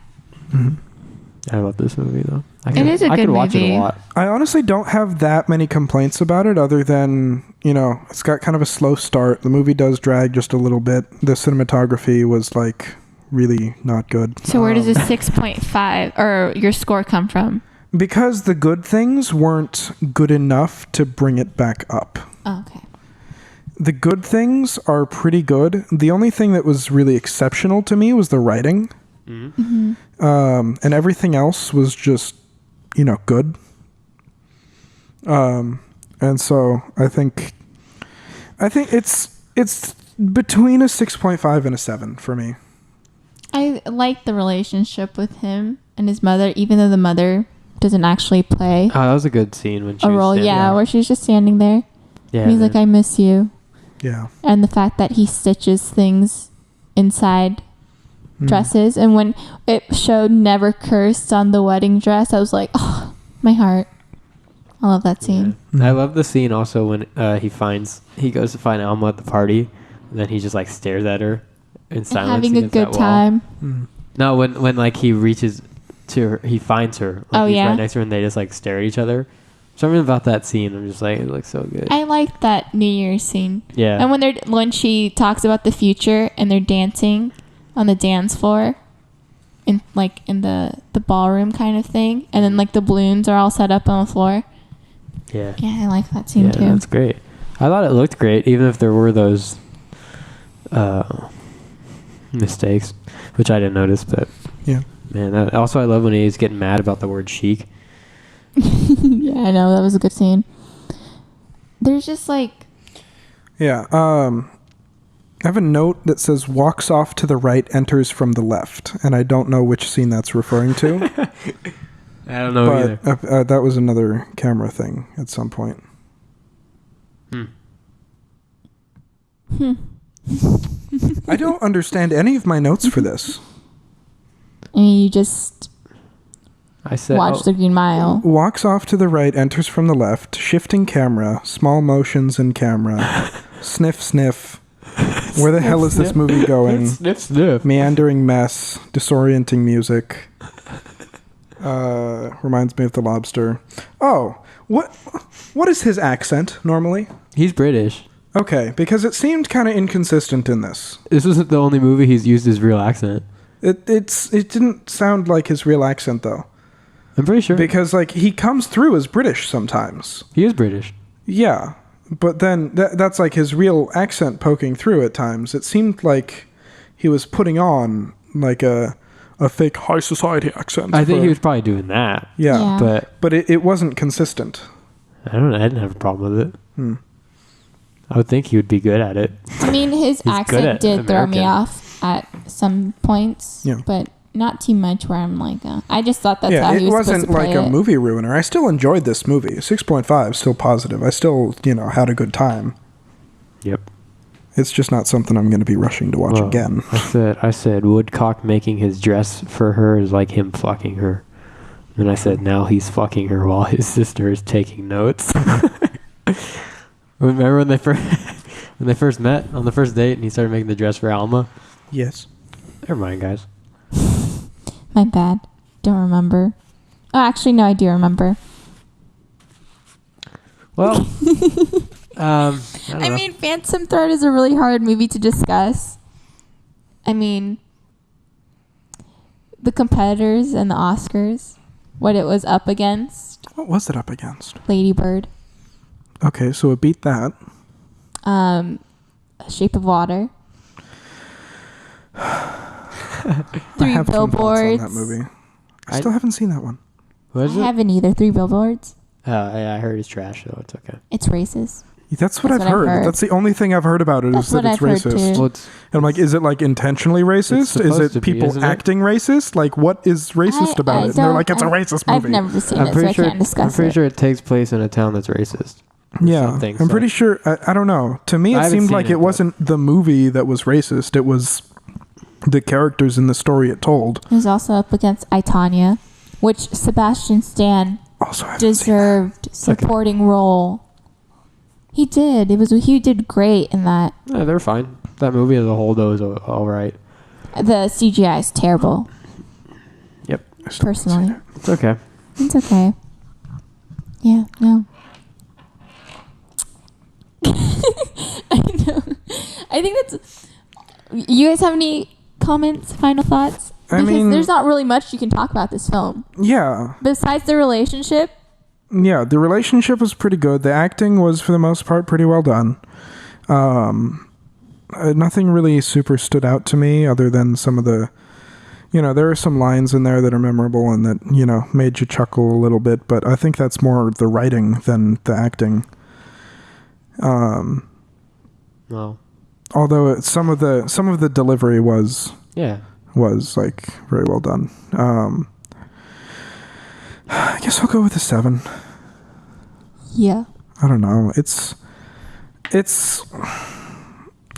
I love this movie though. It is a I good could watch it movie. a lot. I honestly don't have that many complaints about it other than, it's got kind of a slow start. The movie does drag just a little bit. The cinematography was like really not good. So where does a 6.5 or your score come from? Because the good things weren't good enough to bring it back up. Oh, okay. The good things are pretty good. The only thing that was really exceptional to me was the writing. Mm-hmm. And everything else was just, good. And so I think it's between a 6.5 and a 7 for me. I like the relationship with him and his mother, even though the mother doesn't actually play Oh, that was a good scene when she a was role. standing Yeah, there. where she's just standing there. Yeah, And he's like, man. I miss you. Yeah. And the fact that he stitches things inside Mm. dresses. And when it showed never cursed on the wedding dress, I was like, oh, my heart. I love that scene. Yeah. I love the scene also when he goes to find Alma at the party, and then he just like stares at her in And silence. having a against good that wall. time. Mm. No, when like he reaches to her, he finds her. Like, Oh, he's yeah? right next to her, and they just like stare at each other. Something about that scene, I'm just like, it looks so good. I like that New Year's scene. Yeah. And when she talks about the future and they're dancing on the dance floor in the ballroom kind of thing, and then like the balloons are all set up on the floor. Yeah. Yeah, I like that scene Yeah, too. that's great. I thought it looked great, even if there were those mistakes, which I didn't notice. But Yeah. man, also I love when he's getting mad about the word chic. Yeah, I know, that was a good scene. There's just like Yeah. I have a note that says walks off to the right, enters from the left. And I don't know which scene that's referring to. I don't know either. But that was another camera thing at some point. I don't understand any of my notes for this. I mean, you just I said, watch The Green Mile. Walks off to the right, enters from the left, shifting camera, small motions in camera, sniff, sniff. Where the hell is this movie going? sniff, sniff. Meandering mess, disorienting music. Reminds me of The Lobster. Oh, what is his accent normally? He's British. Okay, because it seemed kind of inconsistent in this. This isn't the only movie he's used his real accent. It didn't sound like his real accent though, I'm pretty sure. because like he comes through as British sometimes. He is British. Yeah, but then that's like his real accent poking through at times. It seemed like he was putting on like a fake high society accent. I think he was probably doing that. Yeah, Yeah. but it wasn't consistent. I don't know. I didn't have a problem with it. I would think he would be good at it. I mean, his He's good accent at did throw me American. off at some points, Yeah. but not too much where I'm like, I just thought that's how Yeah, he it was supposed wasn't to play like a it. movie ruiner. I still enjoyed this movie. 6.5, still positive. I still, had a good time. Yep. It's just not something I'm going to be rushing to watch Well, again. I said Woodcock making his dress for her is like him fucking her. And I said now he's fucking her while his sister is taking notes. Remember when they first met on the first date and he started making the dress for Alma? Yes. Never mind, guys. My bad. Don't remember. Oh, actually, no, I do remember. Well, I don't know. mean, Phantom Thread is a really hard movie to discuss. I mean, the competitors and the Oscars, what it was up against. What was it up against? Lady Bird. Okay, so it beat that. Shape of Water. I Three have some thoughts on Billboards. that movie. I still haven't seen that one. What is I it? haven't either. Three Billboards. Yeah, I heard it's trash, so it's okay. It's racist. That's what That's I've what I've heard. heard. That's the only thing I've heard about it That's is that what it's I've heard, racist. too. Well, And I'm like, is it like intentionally racist? Is supposed it to be, people isn't it? acting racist? Like, what is racist about it? And they're like, it's a racist movie. I've never seen I'm it, so pretty I sure. can't discuss I'm pretty it. sure it takes place in a town that's racist. or Yeah, something, I'm so- pretty sure. I don't know. To me, I it haven't seemed seen like it, it but- wasn't the movie that was racist. It was the characters in the story it told. It was also up against I, Tonya, which Sebastian Stan Also, I haven't seen that. deserved supporting role. He did. He did great in that. Yeah, they're fine. That movie as a whole, though, is all right. The CGI is terrible, Yep, I still haven't seen personally. it. it's okay. It's okay. Yeah, no. I know. I think that's... You guys have any comments, final thoughts? Because there's not really much you can talk about this film. Yeah. Besides the relationship. Yeah, the relationship was pretty good. The acting was, for the most part, pretty well done. Nothing really super stood out to me other than some of the... there are some lines in there that are memorable and that, made you chuckle a little bit, but I think that's more the writing than the acting. No. Although some of the delivery was like very well done. I guess I'll go with a 7. Yeah. I don't know. It's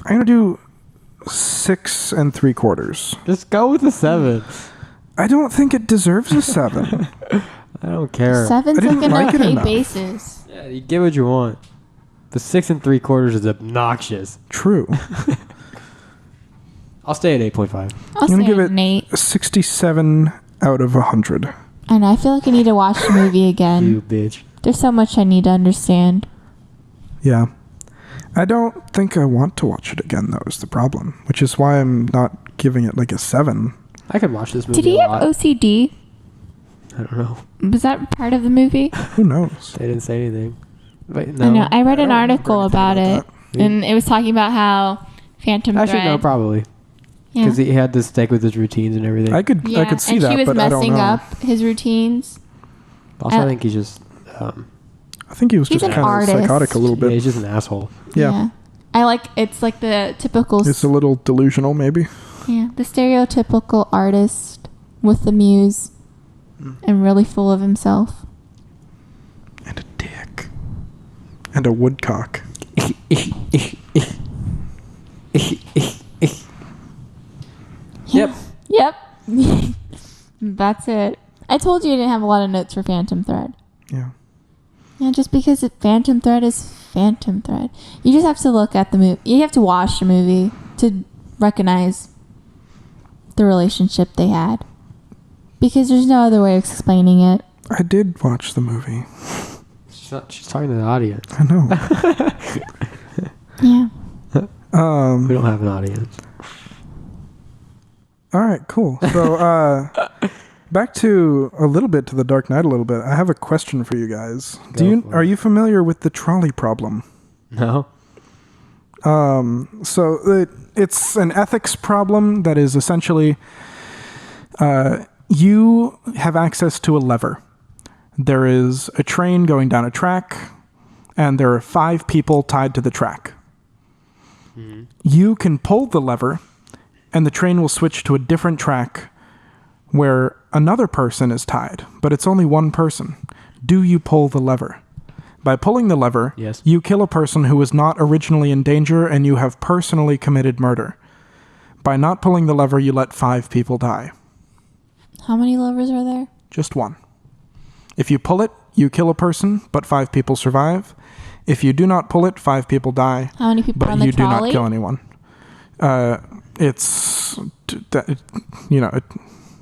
I'm gonna do 6 3/4. Just go with a 7. I don't think it deserves a 7. I don't care. 7's I didn't like an like it okay enough. basis. Yeah, you get what you want. The 6 3/4 is obnoxious. True. I'll stay at 8.5. I'll I'm gonna say give an 8. it 67 out of 100. And I feel like I need to watch the movie again. You bitch. There's so much I need to understand. Yeah. I don't think I want to watch it again, though, is the problem. Which is why I'm not giving it like a 7. I could watch this movie Did he a have lot. OCD? I don't know. Was that part of the movie? Who knows? They didn't say anything. Wait, no. I know. I read an I don't article remember about anything it, about and it was talking about how Phantom Thread. Actually, no, probably. Yeah. Because he had to stick with his routines and everything. I could see and that, she was but I don't messing know. up his routines. Also, I think he's just... I think he was He's just an kind of artist. psychotic a little yeah, bit. he's just an asshole. Yeah. It's like the typical... It's a little delusional, maybe. Yeah, the stereotypical artist with the muse and really full of himself. And a dick. And a woodcock. Yep. Yep. That's it. I told you I didn't have a lot of notes for Phantom Thread. Yeah. Yeah, just because Phantom Thread is Phantom Thread. You just have to look at the movie. You have to watch the movie to recognize the relationship they had. Because there's no other way of explaining it. I did watch the movie. She's talking to the audience. I know. Yeah. We don't have an audience. All right, cool. So, back to a little bit to the Dark Knight a little bit. I have a question for you guys. Are you familiar with the trolley problem? No. So it's an ethics problem that is essentially you have access to a lever. There is a train going down a track, and there are 5 people tied to the track. Mm-hmm. You can pull the lever, and the train will switch to a different track where another person is tied, but it's only one person. Do you pull the lever? By pulling the lever, yes, you kill a person who was not originally in danger, and you have personally committed murder. By not pulling the lever, you let 5 people die. How many levers are there? Just one. If you pull it, you kill a person, but 5 people survive. If you do not pull it, 5 people die. How many people but are on the you trolley? do not kill anyone.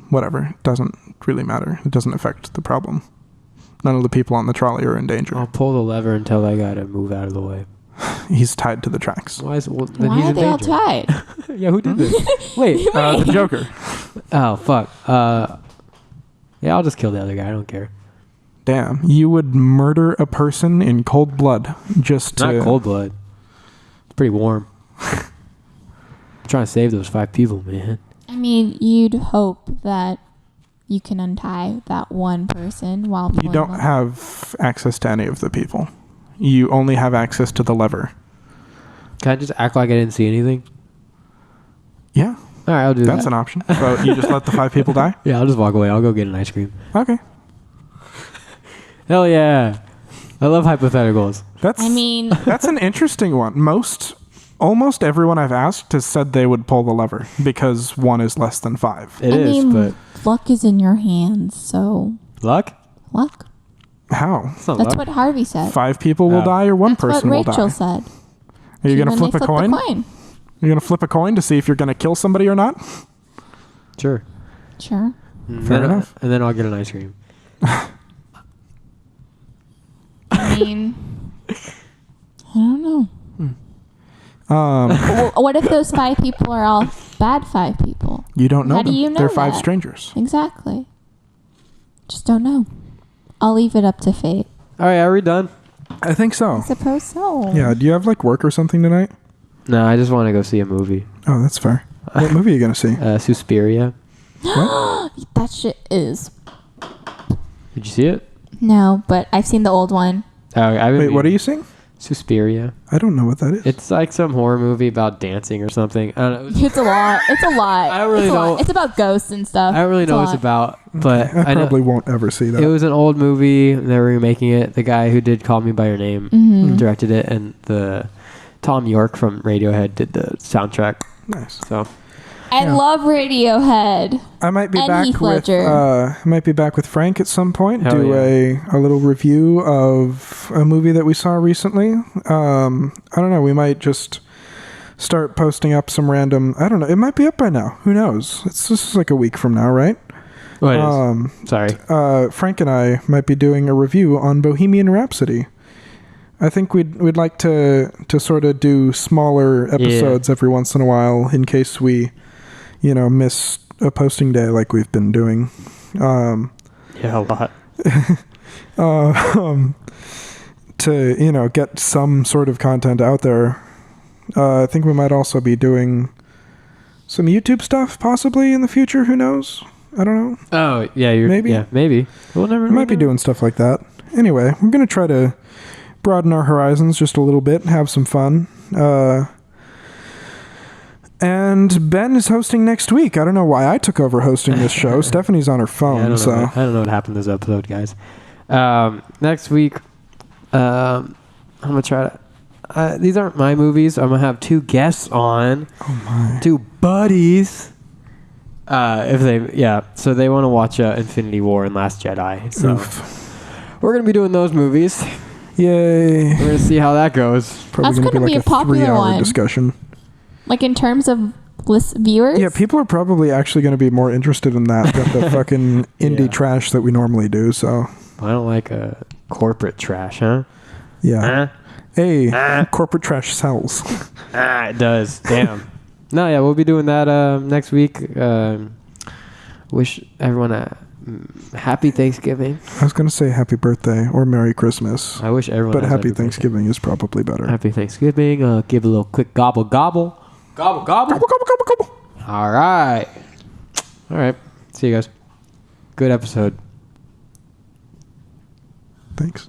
Whatever. It doesn't really matter. It doesn't affect the problem. None of the people on the trolley are in danger. I'll pull the lever and tell that guy to move out of the way. He's tied to the tracks. Then Why he's are in they all danger. tied? Yeah, who did this? Wait. The Joker. Oh, fuck. Yeah, I'll just kill the other guy. I don't care. Damn. You would murder a person in cold blood just to... Not cold blood. It's pretty warm. I'm trying to save those 5 people, man. I mean, you'd hope that you can untie that one person while You pulling don't them. have access to any of the people. You only have access to the lever. Can I just act like I didn't see anything? Yeah. All right, I'll do That's that. an option. So you just let the 5 people die? Yeah, I'll just walk away. I'll go get an ice cream. Okay. Hell yeah. I love hypotheticals. I mean, That's an interesting one. Almost everyone I've asked has said they would pull the lever because 1 is less than 5. It is, but... luck is in your hands, so Luck? luck. How? It's not That's luck. what Harvey said. 5 people will Oh. die or 1 That's person what will Rachel die? said. Are you going to When they flip a coin? the coin? You're going to flip a coin to see if you're going to kill somebody or not? Sure. Sure. Fair enough. And then I'll get an ice cream. mean, I don't know. Um, What if those 5 people are all bad 5 people? you don't know How them. do you know They're 5 that? strangers. Exactly. Just don't know. I'll leave it up to fate. All right, are we done? I think so. I suppose so. Yeah. Do you have like work or something tonight? No, I just want to go see a movie. Oh, that's fair. What movie are you gonna see? Suspiria. That shit is. Did you see it? No, but I've seen the old one. Oh, I Wait, what are you seeing? Suspiria. I don't know what that is. It's like some horror movie about dancing or something. I don't know. It's a lot. It's a lot. I don't really It's a know. lot. It's about ghosts and stuff. I don't really know what it's a lot. about, but I I know probably won't ever see that. it was an old movie. They were remaking it. The guy who did Call Me by Your Name Mm-hmm. directed it, and the Tom York from Radiohead did the soundtrack. Nice. So I Yeah. love Radiohead. I might be And back Heath with Frank at some point. Hell Do yeah. a little review of a movie that we saw recently. I don't know. We might just start posting up some random. I don't know. It might be up by now. Who knows? This is like a week from now, right? what is? Sorry. Frank and I might be doing a review on Bohemian Rhapsody. I think we'd like to sort of do smaller episodes every once in a while in case we, miss a posting day like we've been doing. Yeah, a lot. To get some sort of content out there. I think we might also be doing some YouTube stuff possibly in the future. Who knows? I don't know. Oh, yeah, Maybe. Yeah, maybe. We'll never We might be doing stuff like that. Anyway, we're going to try to broaden our horizons just a little bit, have some fun. And Ben is hosting next week. I don't know why I took over hosting this show. Stephanie's on her phone, I so don't know what happened this episode, guys. Next week, I'm gonna try to. These aren't my movies. I'm gonna have 2 guests on. oh my. 2 buddies. So they want to watch Infinity War and Last Jedi. So Oof. we're gonna be doing those movies. Yay. We're gonna see how that goes. Probably That's going to gonna be be like a popular 3-hour one. discussion. Like in terms of viewers. Yeah, people are probably actually going to be more interested in that than the fucking indie Yeah. trash that we normally do. So, I don't like corporate trash, huh? yeah. Hey, corporate trash sells. It does. Damn. No, yeah, we'll be doing that next week. Wish everyone a happy Thanksgiving. I was going to say happy birthday or Merry Christmas. I wish everyone. But has happy birthday. Thanksgiving is probably better. Happy Thanksgiving. Give a little quick gobble gobble. Gobble gobble. Gobble, gobble, gobble, gobble. All right. All right. See you guys. Good episode. Thanks.